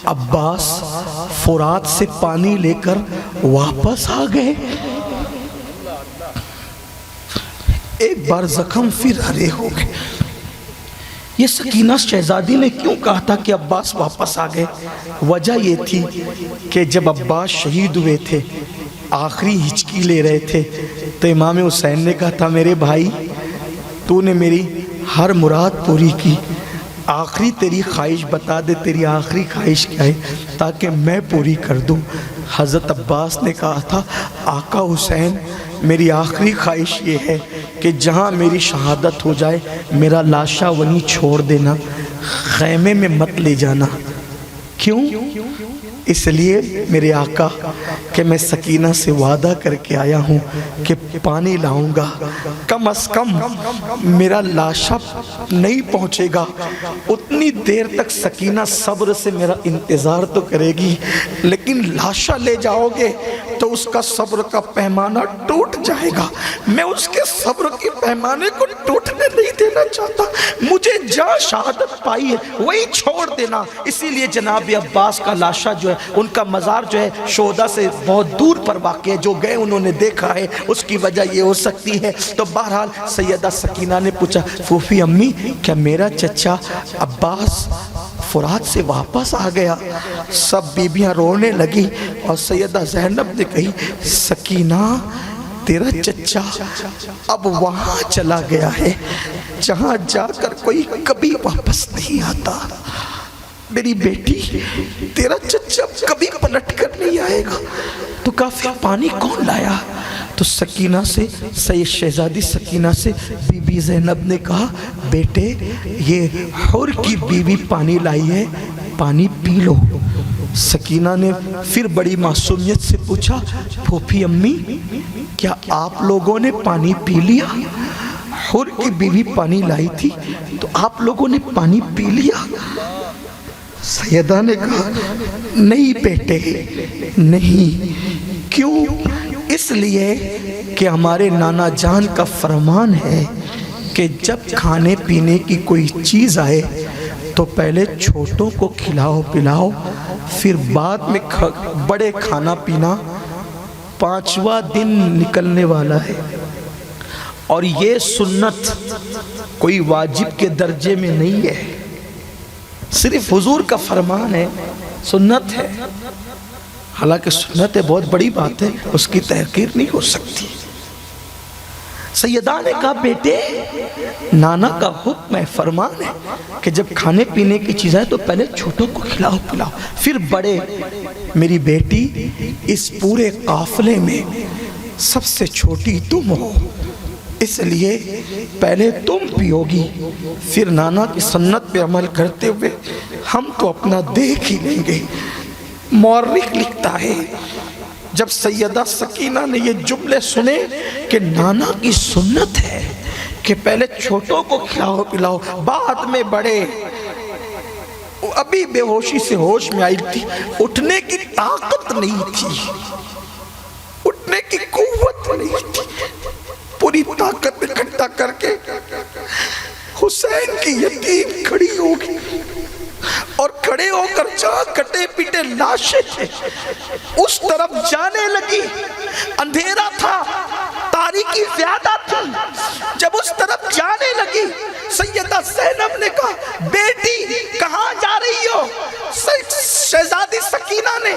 عباس فرات سے پانی لے کر واپس آ گئے؟ ایک بار زخم پھر ہرے ہو گئے. یہ سکینہ شہزادی نے کیوں کہا تھا کہ عباس واپس آ گئے؟ وجہ یہ تھی کہ جب عباس شہید ہوئے تھے, آخری ہچکی لے رہے تھے, تو امام حسین نے کہا تھا میرے بھائی تو نے میری ہر مراد پوری کی, آخری تیری خواہش بتا دے, تیری آخری خواہش کیا ہے تاکہ میں پوری کر دوں. حضرت عباس نے کہا تھا آقا حسین میری آخری خواہش یہ ہے کہ جہاں میری شہادت ہو جائے میرا لاشا وہیں چھوڑ دینا, خیمے میں مت لے جانا. کیوں؟ اس لیے میرے آقا کہ میں سکینہ سے وعدہ کر کے آیا ہوں کہ پانی لاؤں گا, کم از کم میرا لاشا نہیں پہنچے گا اتنی دیر تک سکینہ صبر سے میرا انتظار تو کرے گی, لیکن لاشا لے جاؤ گے تو اس کا صبر کا پیمانہ ٹوٹ جائے گا. میں اس کے صبر کے پیمانے کو ٹوٹنے نہیں دینا چاہتا. مجھے جہاں شہادت پائی ہے وہی چھوڑ دینا. اسی لیے جناب عباس کا لاشا جو ہے ان کا مزار جو ہے شہداء سے بہت دور پر واقع ہے, جو گئے انہوں نے دیکھا ہے, اس کی وجہ یہ ہو سکتی ہے. تو بہرحال سیدہ سکینہ نے پوچھا پھوپھی امی کیا میرا چچا عباس فرات سے واپس آ گیا؟ سب بیبیاں رونے لگی اور سیدہ زینب نے کہی سکینہ تیرا چچا اب وہاں چلا گیا ہے جہاں جا کر کوئی کبھی واپس نہیں آتا. میری بیٹی تیرا چچا کبھی پلٹ کر نہیں آئے گا. تو کافی پانی کون لایا؟ تو سکینہ سے شہزادی سکینہ سے بی بی زینب نے کہا بیٹے یہ حور کی بیوی پانی لائی ہے, پانی پی لو. سکینہ نے پھر بڑی معصومیت سے پوچھا پھوپھی امی کیا آپ لوگوں نے پانی پی لیا؟ حور کی بیوی پانی لائی تھی تو آپ لوگوں نے پانی پی لیا؟ سیدہ نے کہا نہیں بیٹے نہیں. کیوں؟ اس لیے کہ ہمارے نانا جان کا فرمان ہے کہ جب کھانے پینے کی کوئی چیز آئے تو پہلے چھوٹوں کو کھلاؤ پلاؤ, پھر بعد میں بڑے کھانا پینا. 5واں دن نکلنے والا ہے اور یہ سنت کوئی واجب کے درجے میں نہیں ہے, صرف حضور کا فرمان ہے, سنت ہے. حالانکہ سنت ہے بہت بڑی بات ہے, اس کی تحقیر نہیں ہو سکتی. سیدہ نے کہا بیٹے نانا کا حکم ہے, فرمان ہے کہ جب کھانے پینے کی چیز ہے تو پہلے چھوٹوں کو کھلاؤ پلاؤ پھر بڑے. میری بیٹی اس پورے قافلے میں سب سے چھوٹی تم ہو, اس لیے پہلے تم پیو گی, پھر نانا کی سنت پہ عمل کرتے ہوئے ہم تو اپنا دیکھ ہی لیں گے. مورخ لکھتا ہے جب سیدہ سکینہ نے یہ جملے سنے کہ نانا کی سنت ہے کہ پہلے چھوٹوں کو کھلاؤ پلاؤ بعد میں بڑے, ابھی بے ہوشی سے ہوش میں آئی تھی, اٹھنے کی طاقت نہیں تھی, اٹھنے اٹھنے کی قوت نہیں تھی، پوری طاقت اکٹھا کر کے حسین کی یتیم کھڑی ہوگی اور کھڑے ہو کر جہاں کٹے پیٹے لاشیں تھے اس طرف جانے لگی. اندھیرا تھا، تاریکی زیادہ تھی. جب اس طرف جانے لگی سیدہ زینب نے کہا بیٹی کہاں جا رہی ہو؟ شہزادی سکینہ نے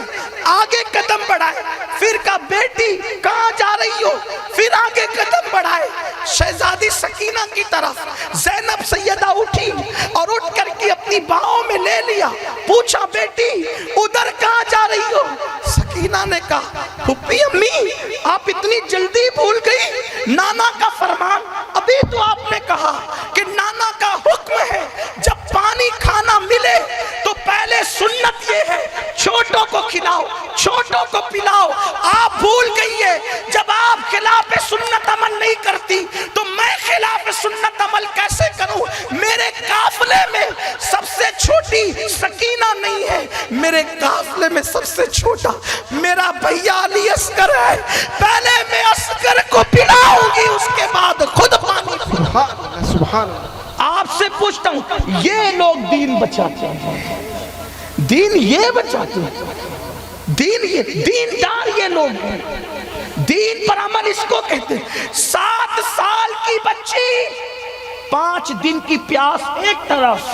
آگے قدم بڑھائے، پھر کہا بیٹی کہاں جا رہی ہو؟ پھر آگے قدم بڑھائے شہزادی سکینہ کی طرف. زینب سیدہ اٹھی اور اٹھ کر کے اپنی باہوں میں لے لیا. پوچھا بیٹی ادھر کہاں جا رہی ہو؟ سکینہ نے کہا پھپھی امی آپ اتنی جلدی بھول گئی نانا کا فرمان. ابھی تو آپ نے کہا کہ نانا کا حکم ہے جب پانی کھانا ملے تو پہلے سنت یہ ہے چھوٹوں کو کھلاؤ چھوٹوں کو پلاؤ. آپ بھول گئی ہے جب آپ خلاف سنت عمل نہیں کرتی تو میں خلاف سنت عمل کیسے کروں؟ میرے قافلے میں سب سے چھوٹی سکینہ نہیں ہے، میرے قافلے میں سب سے چھوٹا میرا بھیا علی اصغر ہے. پہلے میں اصغر کو پلاؤں گی اس کے بعد خود پانی. سبحان اللہ. آپ سے پوچھتا ہوں یہ لوگ دین بچاتے ہیں، دین یہ بچاتے ہیں، دین یہ دیندار یہ لوگ ہیں. دین پر عمل اس کو کہتے ہیں. 7 سال کی بچی 5 دن کی پیاس ایک طرف،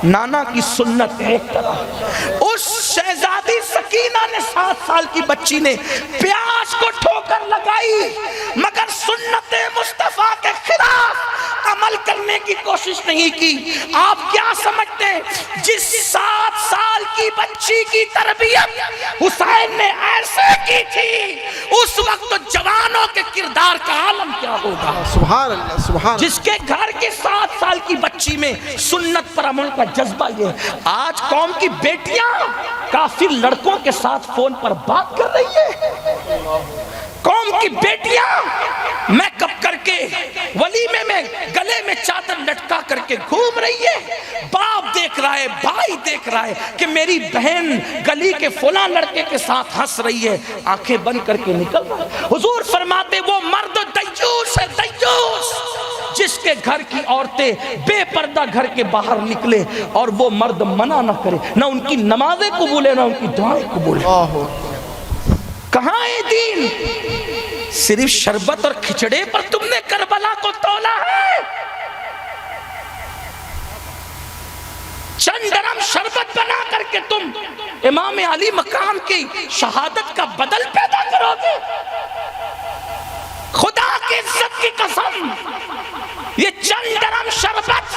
نانا کی سنت ایک طرف. اس شہزادی سکینہ نے 7 سال کی بچی نے پیاس کو ٹھوکر لگائی مگر سنت مصطفیٰ کے خلاف عمل کرنے کی کوشش نہیں کی. آپ کیا سمجھتے ہیں جس 7 سال کی بچی کی تربیت حسین نے ایسے کی تھی اس وقت جوانوں کے کردار کا عالم کیا ہوگا؟ سبحان اللہ. سبحان اللہ. جس کے گھر کی 7 سال کی بچی میں سنت پر عمل کا جذبہ یہ ہے. آج قوم کی بیٹیاں کافر لڑکوں کے ساتھ فون پر بات کر رہی ہے. قوم کی بیٹیاں میک اپ کر کے ولیمے میں گلے میں چادر لٹکا کر کے گھوم رہی ہے. باپ دیکھ رہا ہے، بھائی دیکھ رہا ہے کہ میری بہن گلی کے فلاں لڑکے کے ساتھ ہنس رہی ہے، آنکھیں بند کر کے نکل رہا ہے. حضور فرماتے وہ مرد دیوس ہے، دیوس جس کے گھر کی عورتیں بے پردہ گھر کے باہر نکلے اور وہ مرد منع نہ کرے، نہ ان کی نمازیں قبول ہے نہ ان کی دعائیں قبول ہے. کہاں ہے دین؟ صرف شربت اور کھچڑے پر تم نے کربلا کو تولا ہے. چند گرم شربت بنا کر کے تم امام علی مقام کی شہادت کا بدل پیدا کرو گے. خدا کی عزت کی قسم یہ چند گرم شربت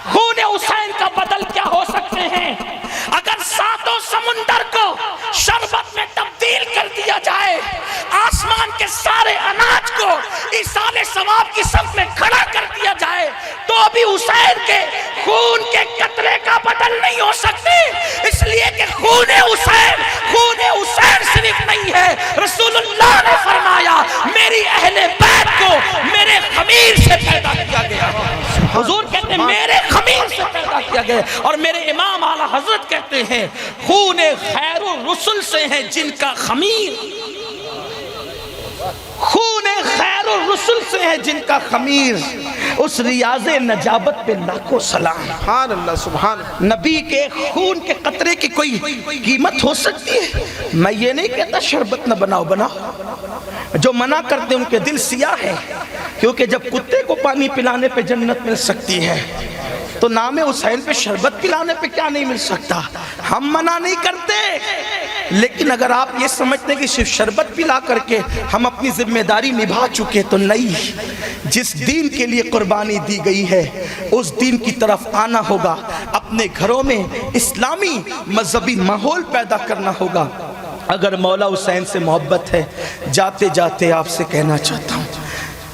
خون حسین کا بدل کیا ہو سکتے ہیں؟ اگر 7 سمندر کو شربت میں تبدیل کر دیا جائے، آسمان کے سارے اناج کو ایصال ثواب کی صف میں کھڑا کر دیا جائے تو بھی حسین کے خون کے قطرے کا بدل نہیں ہو سکتے. اس لیے کہ خون حسین صرف نہیں ہے. رسول اللہ نے فرمایا میری اہل بیت کو میرے خمیر سے پیدا کیا گیا. حضور کہتے ہیں میرے خمیر سے پیدا کیا گیا. اور میرے امام اعلیٰ حضرت کہتے ہیں خون خیر الرسل سے ہے جن کا خمیر، خون خیر الرسل سے ہے جن کا خمیر. اس ریاض نجابت پہ لاکھوں سلام. سبحان اللہ. سبحان اللہ. نبی کے خون کے قطرے کی کوئی قیمت ہو سکتی ہے؟ میں یہ نہیں کہتا شربت نہ بناؤ، جو منع کرتے ان کے دل سیاہ ہے. کیونکہ جب کتے کو پانی پلانے پہ جنت مل سکتی ہے تو نام حسین پہ شربت پلانے پہ کیا نہیں مل سکتا؟ ہم منع نہیں کرتے، لیکن اگر آپ یہ سمجھتے ہیں کہ صرف شربت پلا کر کے ہم اپنی ذمہ داری نبھا چکے تو نہیں. جس دین کے لیے قربانی دی گئی ہے اس دین کی طرف آنا ہوگا. اپنے گھروں میں اسلامی مذہبی ماحول پیدا کرنا ہوگا. اگر مولا حسین سے محبت ہے، جاتے جاتے آپ سے کہنا چاہتا ہوں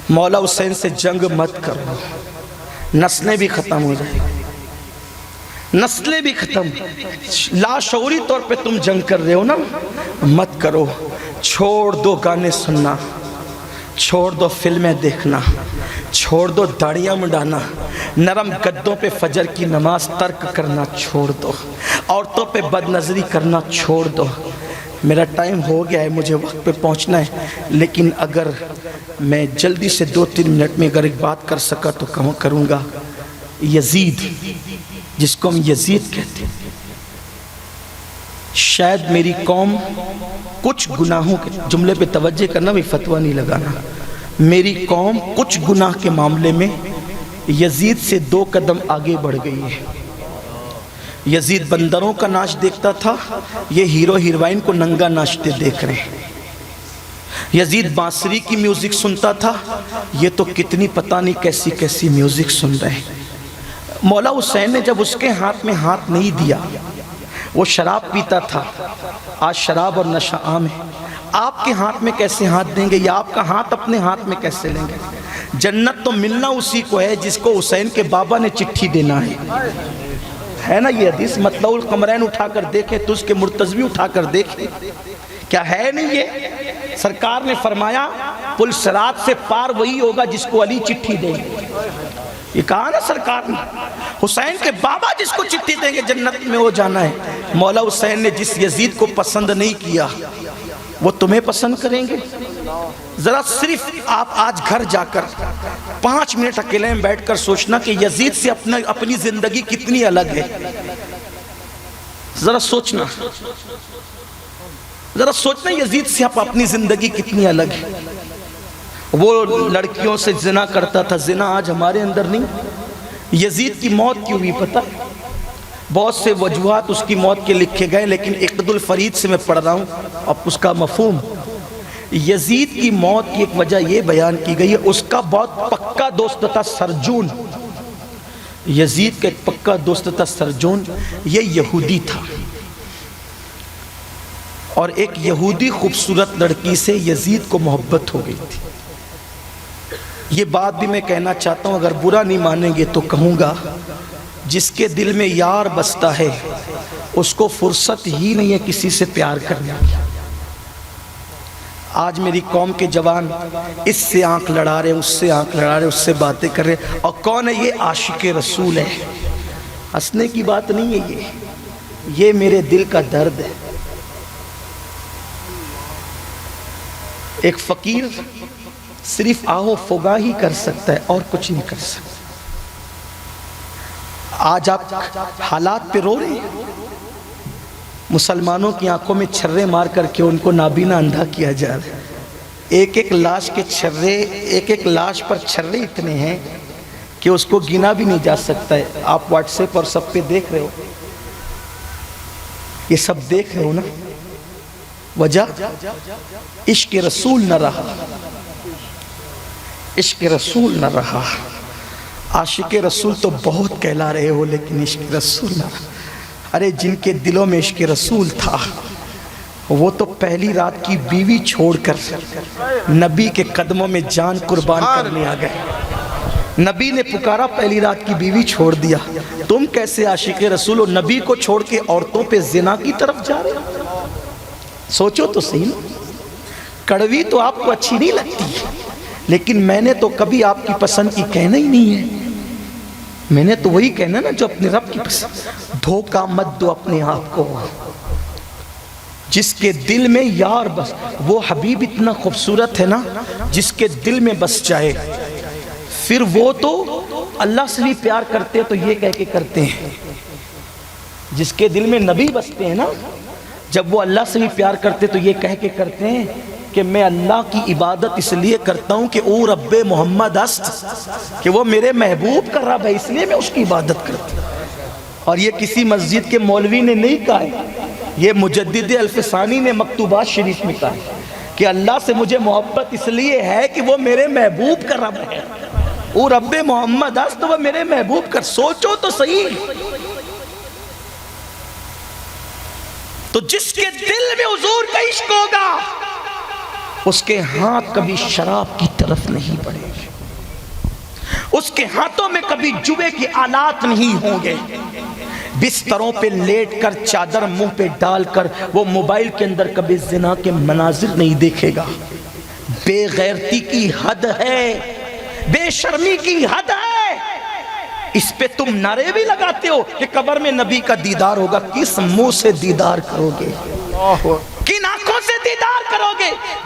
مولا حسین سے جنگ مت کرو. نسلیں بھی ختم ہو جائیں گی، نسلیں بھی ختم. لاشعوری طور پہ تم جنگ کر رہے ہو نا، مت کرو. چھوڑ دو گانے سننا، چھوڑ دو فلمیں دیکھنا، چھوڑ دو داڑیاں منڈانا، نرم گدوں پہ فجر کی نماز ترک کرنا چھوڑ دو، عورتوں پہ بد نظری کرنا چھوڑ دو. میرا ٹائم ہو گیا ہے، مجھے وقت پہ پہنچنا ہے، لیکن اگر میں جلدی سے 2-3 منٹ میں اگر ایک بات کر سکا تو کروں گا۔ یزید، جس کو ہم یزید کہتے ہیں، شاید میری قوم کچھ گناہوں کے جملے پہ توجہ کرنا، بھی فتویٰ نہیں لگانا، میری قوم کچھ گناہ کے معاملے میں یزید سے 2 قدم آگے بڑھ گئی ہے۔ یزید بندروں کا ناچ دیکھتا تھا، یہ ہیرو ہیروائن کو ننگا ناچتے دیکھ رہے ہیں۔ یزید بانسری کی میوزک سنتا تھا، یہ تو کتنی پتہ نہیں کیسی کیسی میوزک سن رہے ہیں۔ مولا حسین نے جب اس کے ہاتھ میں ہاتھ نہیں دیا، وہ شراب پیتا تھا، آج شراب اور نشہ عام ہے، آپ کے ہاتھ میں کیسے ہاتھ دیں گے، یا آپ کا ہاتھ اپنے ہاتھ میں کیسے لیں گے؟ جنت تو ملنا اسی کو ہے جس کو حسین کے بابا نے چٹھی دینا ہے نا یہ حدیث؟ مطلع القمرین اٹھا کر دیکھیں تو اس کے مرتضوی اٹھا کر دیکھیں، کیا ہے نہیں یہ؟ سرکار نے فرمایا پل صراط سے پار وہی ہوگا جس کو علی چٹھی دیں گے، یہ کہا نا سرکار نے، حسین کے بابا جس کو چٹھی دیں گے جنت میں وہ جانا ہے۔ مولا حسین نے جس یزید کو پسند نہیں کیا وہ تمہیں پسند کریں گے؟ ذرا صرف آپ آج گھر جا کر 5 منٹ اکیلے میں بیٹھ کر سوچنا کہ یزید سے اپنی زندگی کتنی الگ ہے۔ ذرا سوچنا یزید سے آپ اپنی زندگی کتنی الگ ہے۔ وہ لڑکیوں سے زنا کرتا تھا، زنا آج ہمارے اندر نہیں۔ یزید کی موت کیوں ہوئی پتہ؟ بہت سے وجوہات اس کی موت کے لکھے گئے، لیکن عقد الفرید سے میں پڑھ رہا ہوں اب اس کا مفہوم۔ یزید کی موت کی ایک وجہ یہ بیان کی گئی ہے، اس کا بہت پکا دوست تھا سرجون، یزید کا ایک پکا دوست تھا سرجون، یہ یہودی تھا، اور ایک یہودی خوبصورت لڑکی سے یزید کو محبت ہو گئی تھی۔ یہ بات بھی میں کہنا چاہتا ہوں، اگر برا نہیں مانیں گے تو کہوں گا، جس کے دل میں یار بستا ہے اس کو فرصت ہی نہیں ہے کسی سے پیار کرنے کی۔ آج میری قوم کے جوان اس سے آنکھ لڑا رہے، اس سے آنکھ لڑا رہے، اس سے باتیں کر رہے، اور کون ہے یہ؟ عاشق رسول ہے۔ ہنسنے کی بات نہیں ہے یہ میرے دل کا درد ہے۔ ایک فقیر صرف آہو فغاں ہی کر سکتا ہے اور کچھ نہیں کر سکتا۔ آج آپ حالات پہ رو رہے ہیں، مسلمانوں کی آنکھوں میں چھرے مار کر کے ان کو نابینا اندھا کیا جا رہا ہے۔ ایک ایک لاش کے چھرے، ایک ایک لاش پر چھرے اتنے ہیں کہ اس کو گنا بھی نہیں جا سکتا ہے۔ آپ واٹس ایپ اور سب پہ دیکھ رہے ہو، یہ سب دیکھ رہے ہو نا؟ وجہ عشق رسول نہ رہا، عشق رسول نہ رہا۔ عاشق رسول تو بہت کہلا رہے ہو لیکن عشق رسول نہ رہا۔ ارے جن کے دلوں میں عشق رسول تھا وہ تو پہلی رات کی بیوی چھوڑ کر نبی کے قدموں میں جان قربان کرنے آ گئے۔ نبی نے پکارا، پہلی رات کی بیوی چھوڑ دیا، تم کیسے عاشق رسول ہو؟ نبی کو چھوڑ کے عورتوں پہ زنا کی طرف جا رہے ہو؟ سوچو تو صحیح نا۔ کڑوی تو آپ کو اچھی نہیں لگتی، لیکن میں نے تو کبھی آپ کی پسند کی کہنا ہی نہیں ہے، میں نے تو وہی کہنا نا جو اپنے رب کی پسند۔ دھوکہ مت دو اپنے آپ کو، جس کے دل میں یار بس، وہ حبیب اتنا خوبصورت ہے نا جس کے دل میں بس جائے، پھر وہ تو اللہ سے بھی پیار کرتے تو یہ کہہ کے کرتے ہیں۔ جس کے دل میں نبی بستے ہیں نا، جب وہ اللہ سے بھی پیار کرتے تو یہ کہہ کے کرتے ہیں کہ میں اللہ کی عبادت اس لیے کرتا ہوں کہ او رب محمد است، کہ وہ میرے محبوب کا رب ہے، اس لیے میں اس کی عبادت کرتا ہوں۔ اور یہ کسی مسجد کے مولوی نے نہیں کہا ہے، یہ مجدد الفسانی نے مکتوبات شریف میں کہا ہے کہ اللہ سے مجھے محبت اس لیے ہے کہ وہ میرے محبوب کا رب ہے، او رب محمد است، وہ میرے محبوب کا۔ سوچو تو صحیح، تو جس کے دل میں حضور کا عشق ہوگا اس کے ہاتھ کبھی شراب کی طرف نہیں بڑھیں گے، اس کے ہاتھوں میں کبھی جوے کے آلات نہیں ہوں گے، بستروں پہ لیٹ کر چادر منہ پہ ڈال کر وہ موبائل کے اندر کبھی زنا کے مناظر نہیں دیکھے گا۔ بے غیرتی کی حد ہے، بے شرمی کی حد ہے، اس پہ تم نعرے بھی لگاتے ہو کہ قبر میں نبی کا دیدار ہوگا، کس منہ سے دیدار کرو گے؟ کن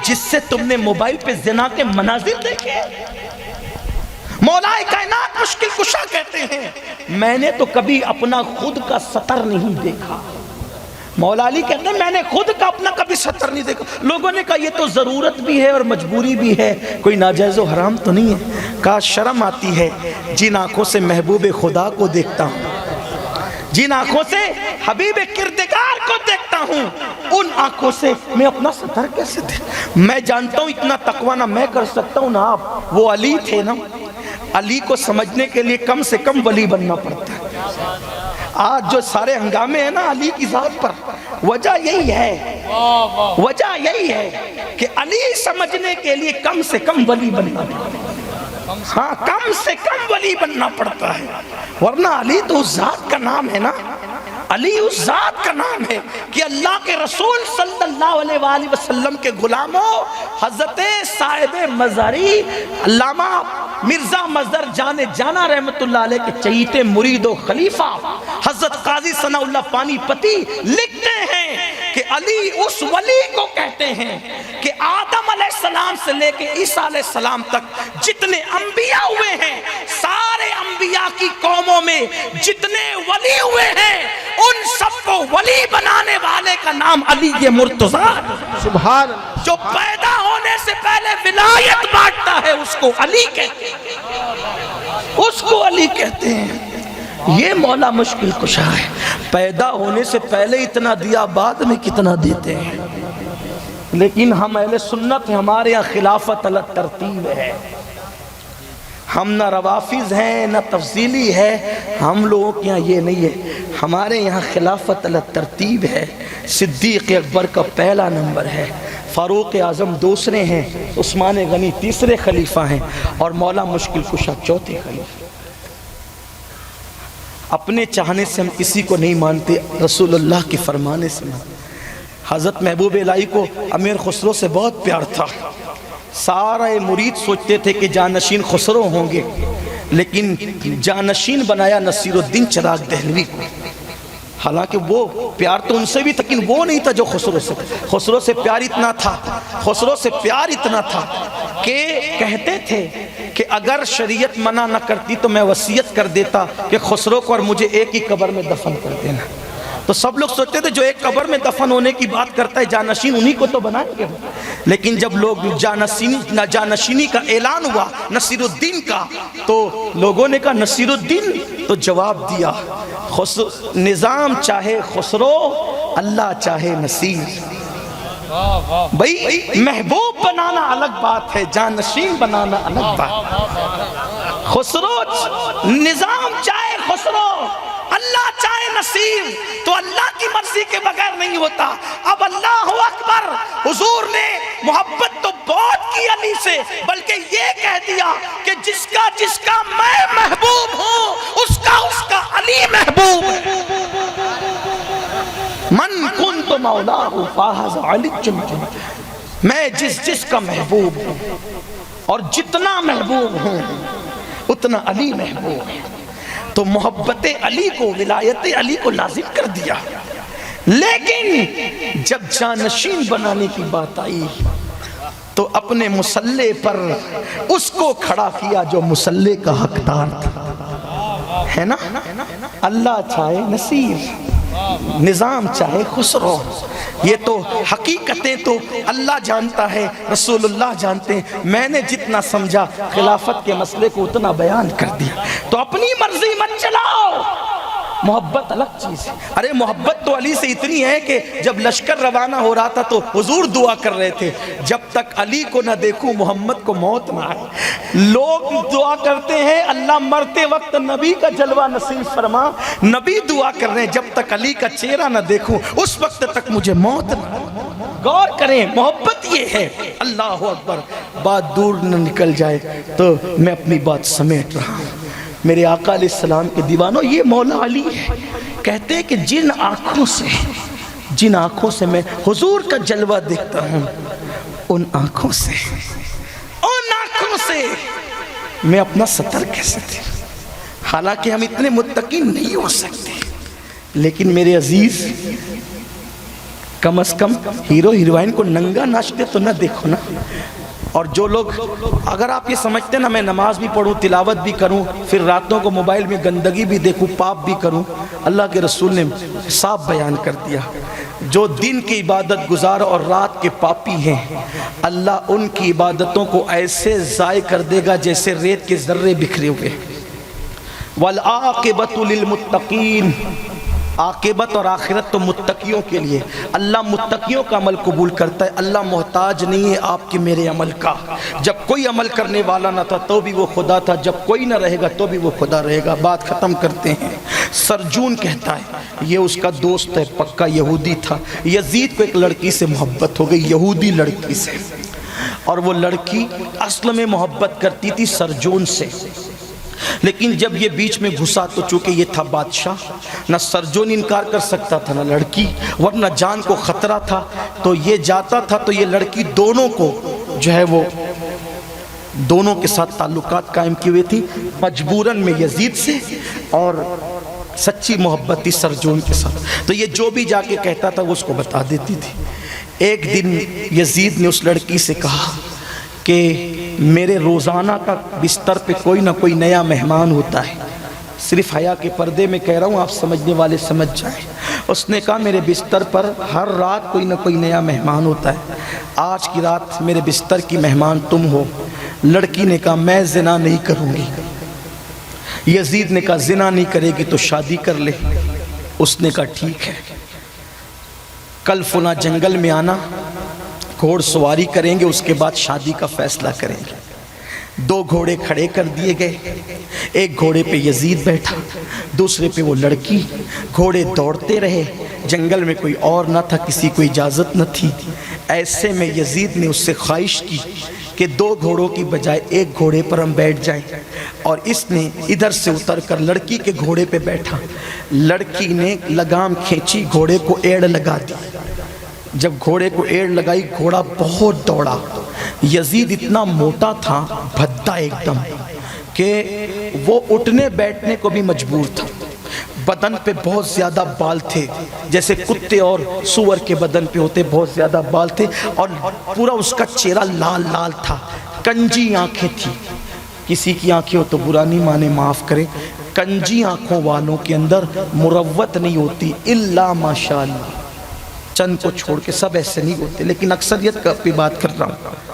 جس سے تم نے موبائل پہ زنا کے مناظر دیکھے؟ مولا کائنات مشکل کشا کہتے ہیں میں نے تو کبھی اپنا خود کا سطر نہیں دیکھا۔ مولا علی کہتے ہیں میں نے خود کا اپنا کبھی سطر نہیں دیکھا۔ لوگوں نے کہا یہ تو ضرورت بھی ہے اور مجبوری بھی ہے، کوئی ناجائز و حرام تو نہیں ہے۔ کہا شرم آتی ہے جن آنکھوں سے محبوب خدا کو دیکھتا ہوں، جن آنکھوں سے حبیب کردگار کو دیکھتا ہوں، ان آنکھوں سے میں اپنا سطر کیسے دے؟ میں جانتا ہوں اتنا تقویٰ نہ میں کر سکتا ہوں نہ آپ۔ وہ علی تھے نا، علی کو سمجھنے کے لیے کم سے کم ولی بننا پڑتا ہے۔ آج جو سارے ہنگامے ہیں نا علی کی ذات پر، وجہ یہی ہے، وجہ یہی ہے کہ علی سمجھنے کے لیے کم سے کم ولی بننا پڑتا ہے۔ ہاں کم سے کم ولی بننا پڑتا ہے، ورنہ علی تو اس ذات کا نام ہے نا، علی اس ذات کا نام ہے کہ اللہ کے رسول صلی اللہ علیہ وآلہ وسلم کے غلاموں، حضرت صاحب مزاری علامہ مرزا مظہر جان جانا رحمت اللہ علیہ کے چہیتے مرید و خلیفہ حضرت قاضی ثناء اللہ پانی پتی لکھتے ہیں کہ علی اس ولی کو کہتے ہیں کہ آدم علیہ السلام سے لے کے عیسیٰ علیہ السلام تک جتنے انبیاء ہوئے ہیں، سارے انبیاء کی قوموں میں جتنے ولی ہوئے ہیں، ان سب کو ولی بنانے والے کا نام علی مرتضیٰ۔ سبحان اللہ۔ جو پیدا ہونے سے پہلے ولایت بانٹتا ہے اس کو علی کہتے ہیں، اس کو علی کہتے ہیں۔ یہ مولا مشکل کشا ہے، پیدا ہونے سے پہلے اتنا دیا، بعد میں کتنا دیتے ہیں۔ لیکن ہم اہل سنت ہیں، ہمارے یہاں خلافت علی ترتیب ہے، ہم نہ روافظ ہیں نہ تفضیلی ہے، ہم لوگوں کے یہاں یہ نہیں ہے، ہمارے یہاں خلافت علی ترتیب ہے۔ صدیق اکبر کا پہلا نمبر ہے، فاروق اعظم دوسرے ہیں، عثمان غنی تیسرے خلیفہ ہیں، اور مولا مشکل کشا چوتھے خلیفہ۔ اپنے چاہنے سے ہم کسی کو نہیں مانتے، رسول اللہ کے فرمانے سے مانتے۔ حضرت محبوب الہی کو امیر خسرو سے بہت پیار تھا، سارے مرید سوچتے تھے کہ جانشین خسرو ہوں گے، لیکن جانشین بنایا نصیر الدین چراغ دہلوی کو۔ حالانکہ وہ پیار تو ان سے بھی تھا، لیکن وہ نہیں تھا جو خسرو سے، خسرو سے پیار اتنا تھا، خسرو سے پیار اتنا تھا کہ کہتے تھے کہ اگر شریعت منع نہ کرتی تو میں وصیت کر دیتا کہ خسرو کو اور مجھے ایک ہی قبر میں دفن کر دینا۔ تو سب لوگ سوچتے تھے جو ایک قبر میں دفن ہونے کی بات کرتا ہے جانشین انہی کو تو بنائیں گے، لیکن جب لوگ جانشینی کا اعلان ہوا نصیر الدین کا، تو لوگوں نے کہا نصیر الدین، تو جواب دیا نظام چاہے خسرو اللہ چاہے نصیر۔ بھئی محبوب بنانا الگ بات ہے، جانشین بنانا الگ بات۔ خسرو نظام چاہے خسرو اللہ چاہے نصیر، تو اللہ کی مرضی کے بغیر نہیں ہوتا۔ اب اللہ اکبر، حضور نے محبت تو بہت کی علی سے، بلکہ یہ کہہ دیا کہ جس کا میں محبوب ہوں اس کا علی محبوب ہے۔ من کنت مولاہ فاحظ علی جنجن، میں جس کا محبوب ہوں اور جتنا محبوب ہوں اتنا علی محبوب ہے۔ تو محبت علی کو، ولایت علی کو لازم کر دیا، لیکن جب جانشین بنانے کی بات آئی تو اپنے مسلح پر اس کو کھڑا کیا جو مسلح کا حقدار تھا، ہے نا؟ اللہ چاہے نصیر، نظام چاہے خسرو، یہ تو حقیقتیں تو اللہ جانتا ہے، رسول اللہ جانتے ہیں۔ میں نے جتنا سمجھا خلافت کے مسئلے کو اتنا بیان کر دیا۔ تو اپنی مرضی مت چلاؤ، محبت الگ چیز ہے۔ ارے محبت تو علی سے اتنی ہے کہ جب لشکر روانہ ہو رہا تھا تو حضور دعا کر رہے تھے جب تک علی کو نہ دیکھوں محمد کو موت نہ آئے۔ لوگ دعا کرتے ہیں اللہ مرتے وقت نبی کا جلوہ نصیب فرما، نبی دعا کر رہے ہیں جب تک علی کا چہرہ نہ دیکھوں اس وقت تک مجھے موت نہ آئے۔ غور کریں، محبت یہ ہے۔ اللہ اکبر، بات دور نہ نکل جائے تو میں اپنی بات سمیٹ رہا ہوں۔ میرے آقا علیہ السلام کے دیوانوں، یہ مولا علی ہے، کہتے ہیں کہ جن آنکھوں سے میں حضور کا جلوہ دیکھتا ہوں، ان آنکھوں سے میں اپنا سطر کیسے دے۔ حالانکہ ہم اتنے متقی نہیں ہو سکتے، لیکن میرے عزیز کم از کم ہیرو ہیروئن کو ننگا ناچتے تو نہ دیکھو نا۔ اور جو لوگ، اگر آپ یہ سمجھتے ہیں نا میں نماز بھی پڑھوں، تلاوت بھی کروں، پھر راتوں کو موبائل میں گندگی بھی دیکھوں، پاپ بھی کروں، اللہ کے رسول نے صاف بیان کر دیا جو دن کی عبادت گزار اور رات کے پاپی ہیں، اللہ ان کی عبادتوں کو ایسے ضائع کر دے گا جیسے ریت کے ذرے بکھرے ہوئے۔ والعاقبۃ للمتقین، عاقبت اور آخرت تو متقیوں کے لیے، اللہ متقیوں کا عمل قبول کرتا ہے، اللہ محتاج نہیں ہے آپ کے میرے عمل کا۔ جب کوئی عمل کرنے والا نہ تھا تو بھی وہ خدا تھا، جب کوئی نہ رہے گا تو بھی وہ خدا رہے گا۔ بات ختم کرتے ہیں۔ سرجون کہتا ہے، یہ اس کا دوست ہے، پکا یہودی تھا، یزید کو ایک لڑکی سے محبت ہو گئی، یہودی لڑکی سے، اور وہ لڑکی اصل میں محبت کرتی تھی سرجون سے، لیکن جب یہ بیچ میں گھسا تو چونکہ یہ تھا بادشاہ، نہ سرجون انکار کر سکتا تھا نہ لڑکی، ورنہ جان کو خطرہ تھا، تو یہ جاتا تھا تو یہ لڑکی دونوں کو جو ہے وہ دونوں کے ساتھ تعلقات قائم کیے ہوئے تھی، مجبوراً میں یزید سے، اور سچی محبت تھی سرجون کے ساتھ، تو یہ جو بھی جا کے کہتا تھا وہ اس کو بتا دیتی تھی۔ ایک دن یزید نے اس لڑکی سے کہا کہ میرے روزانہ کا بستر پہ کوئی نہ کوئی نیا مہمان ہوتا ہے، صرف حیا کے پردے میں کہہ رہا ہوں، آپ سمجھنے والے سمجھ جائیں۔ اس نے کہا میرے بستر پر ہر رات کوئی نہ کوئی نیا مہمان ہوتا ہے، آج کی رات میرے بستر کی مہمان تم ہو۔ لڑکی نے کہا میں زنا نہیں کروں گی۔ یزید نے کہا زنا نہیں کرے گی تو شادی کر لے۔ اس نے کہا ٹھیک ہے، کل فلاں جنگل میں آنا، گھوڑ سواری کریں گے، اس کے بعد شادی کا فیصلہ کریں گے۔ دو گھوڑے کھڑے کر دیے گئے، ایک گھوڑے پہ یزید بیٹھا، دوسرے پہ وہ لڑکی۔ گھوڑے دوڑتے رہے، جنگل میں کوئی اور نہ تھا، کسی کو اجازت نہ تھی۔ ایسے میں یزید نے اس سے خواہش کی کہ دو گھوڑوں کی بجائے ایک گھوڑے پر ہم بیٹھ جائیں، اور اس نے ادھر سے اتر کر لڑکی کے گھوڑے پہ بیٹھا۔ لڑکی نے لگام کھینچی، گھوڑے کو ایڑ لگا دی۔ جب گھوڑے کو ایڑ لگائی، گھوڑا بہت دوڑا۔ یزید اتنا موٹا تھا، بھدا ایک دم، کہ وہ اٹھنے بیٹھنے کو بھی مجبور تھا۔ بدن پہ بہت زیادہ بال تھے، جیسے کتے اور سور کے بدن پہ ہوتے، بہت زیادہ بال تھے، اور پورا اس کا چہرہ لال لال تھا، کنجی آنکھیں تھی۔ کسی کی آنکھیں ہو تو برا نہیں مانے، معاف کرے، کنجی آنکھوں والوں کے اندر مروت نہیں ہوتی الا ماشاءاللہ، چند کو چھوڑ کے سب ایسے نہیں ہوتے، لیکن اکثریت کا پہ بات کر رہا ہوں،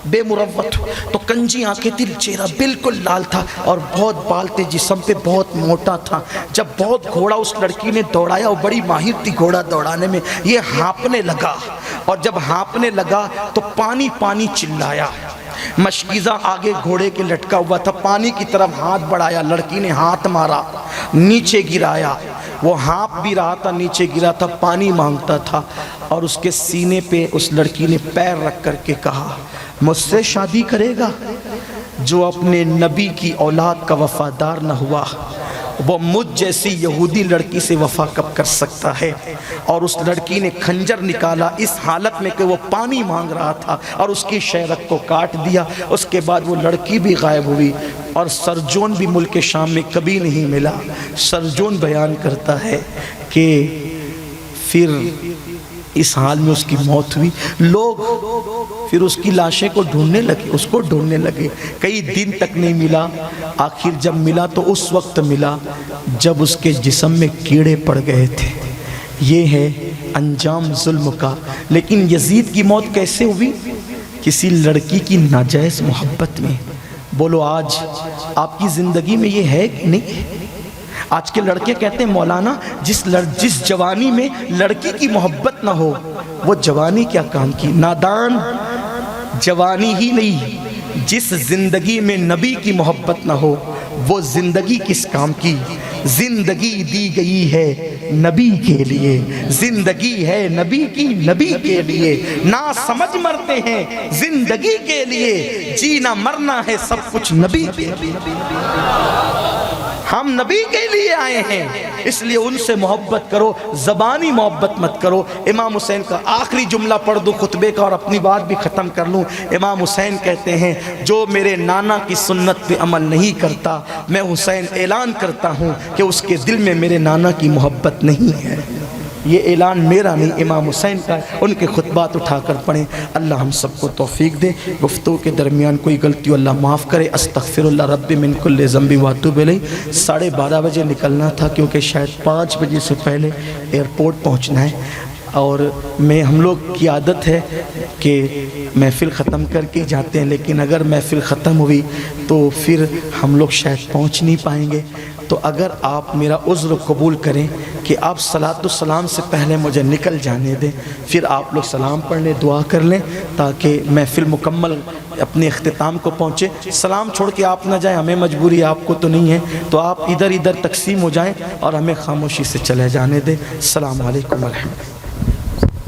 بے مروت۔ تو کنجی آنکھیں تھی، چہرہ بالکل لال تھا، اور بہت بال تھے، جسم پہ بہت موٹا تھا۔ جب بہت گھوڑا اس لڑکی نے دوڑایا، وہ بڑی ماہر تھی گھوڑا دوڑانے میں، یہ ہانپنے لگا، اور جب ہانپنے لگا تو پانی پانی چلایا۔ مشکیزہ آگے گھوڑے کے لٹکا ہوا تھا، پانی کی طرف ہاتھ بڑھایا، لڑکی نے ہاتھ مارا، نیچے گرایا، وہ ہانپ بھی رہا تھا، نیچے گرا تھا، پانی مانگتا تھا، اور اس کے سینے پہ اس لڑکی نے پیر رکھ کر کے کہا مجھ سے شادی کرے گا؟ جو اپنے نبی کی اولاد کا وفادار نہ ہوا، وہ مجھ جیسی یہودی لڑکی سے وفا کب کر سکتا ہے؟ اور اس لڑکی نے خنجر نکالا اس حالت میں کہ وہ پانی مانگ رہا تھا، اور اس کی شہرت کو کاٹ دیا۔ اس کے بعد وہ لڑکی بھی غائب ہوئی، اور سرجون بھی ملک شام میں کبھی نہیں ملا۔ سرجون بیان کرتا ہے کہ پھر اس حال میں اس کی موت ہوئی۔ لوگ پھر اس کی لاشیں کو ڈھونڈنے لگے، اس کو ڈھونڈنے لگے، کئی دن تک نہیں ملا۔ آخر جب ملا تو اس وقت ملا جب اس کے جسم میں کیڑے پڑ گئے تھے۔ یہ ہے انجام ظلم کا۔ لیکن یزید کی موت کیسے ہوئی؟ کسی لڑکی کی ناجائز محبت میں۔ بولو آج آپ کی زندگی میں یہ ہے کہ نہیں؟ آج کے لڑکے کہتے ہیں مولانا جس جوانی میں لڑکی کی محبت نہ ہو وہ جوانی کیا کام کی؟ نادان، جوانی ہی نہیں، جس زندگی میں نبی کی محبت نہ ہو وہ زندگی کس کام کی؟ زندگی دی گئی ہے نبی کے لیے، زندگی ہے نبی کی نبی کے لیے، نا سمجھ مرتے ہیں زندگی کے لیے، جینا مرنا ہے سب کچھ نبی کے لیے۔ ہم نبی کے لیے آئے ہیں، اس لیے ان سے محبت کرو، زبانی محبت مت کرو۔ امام حسین کا آخری جملہ پڑھ دوں خطبے کا اور اپنی بات بھی ختم کر لوں۔ امام حسین کہتے ہیں جو میرے نانا کی سنت پہ عمل نہیں کرتا، میں حسین اعلان کرتا ہوں کہ اس کے دل میں میرے نانا کی محبت نہیں ہے۔ یہ اعلان میرا نہیں امام حسین کا ہے، ان کے خطبات اٹھا کر پڑھیں۔ اللہ ہم سب کو توفیق دے، گفتگو کے درمیان کوئی غلطی اللہ معاف کرے۔ استغفر اللہ ربی من کل ذنب واتوب الیہ۔ 12:30 بجے نکلنا تھا کیونکہ شاید 5 بجے سے پہلے ایئرپورٹ پہنچنا ہے، اور ہم لوگ کی عادت ہے کہ محفل ختم کر کے جاتے ہیں، لیکن اگر محفل ختم ہوئی تو پھر ہم لوگ شاید پہنچ نہیں پائیں گے۔ تو اگر آپ میرا عذر قبول کریں کہ آپ صلاۃ السلام سے پہلے مجھے نکل جانے دیں، پھر آپ لوگ سلام پڑھ لیں، دعا کر لیں تاکہ محفل مکمل اپنے اختتام کو پہنچے۔ سلام چھوڑ کے آپ نہ جائیں، ہمیں مجبوری آپ کو تو نہیں ہے، تو آپ ادھر ادھر تقسیم ہو جائیں اور ہمیں خاموشی سے چلے جانے دیں۔ السلام علیکم ورحمۃ اللہ۔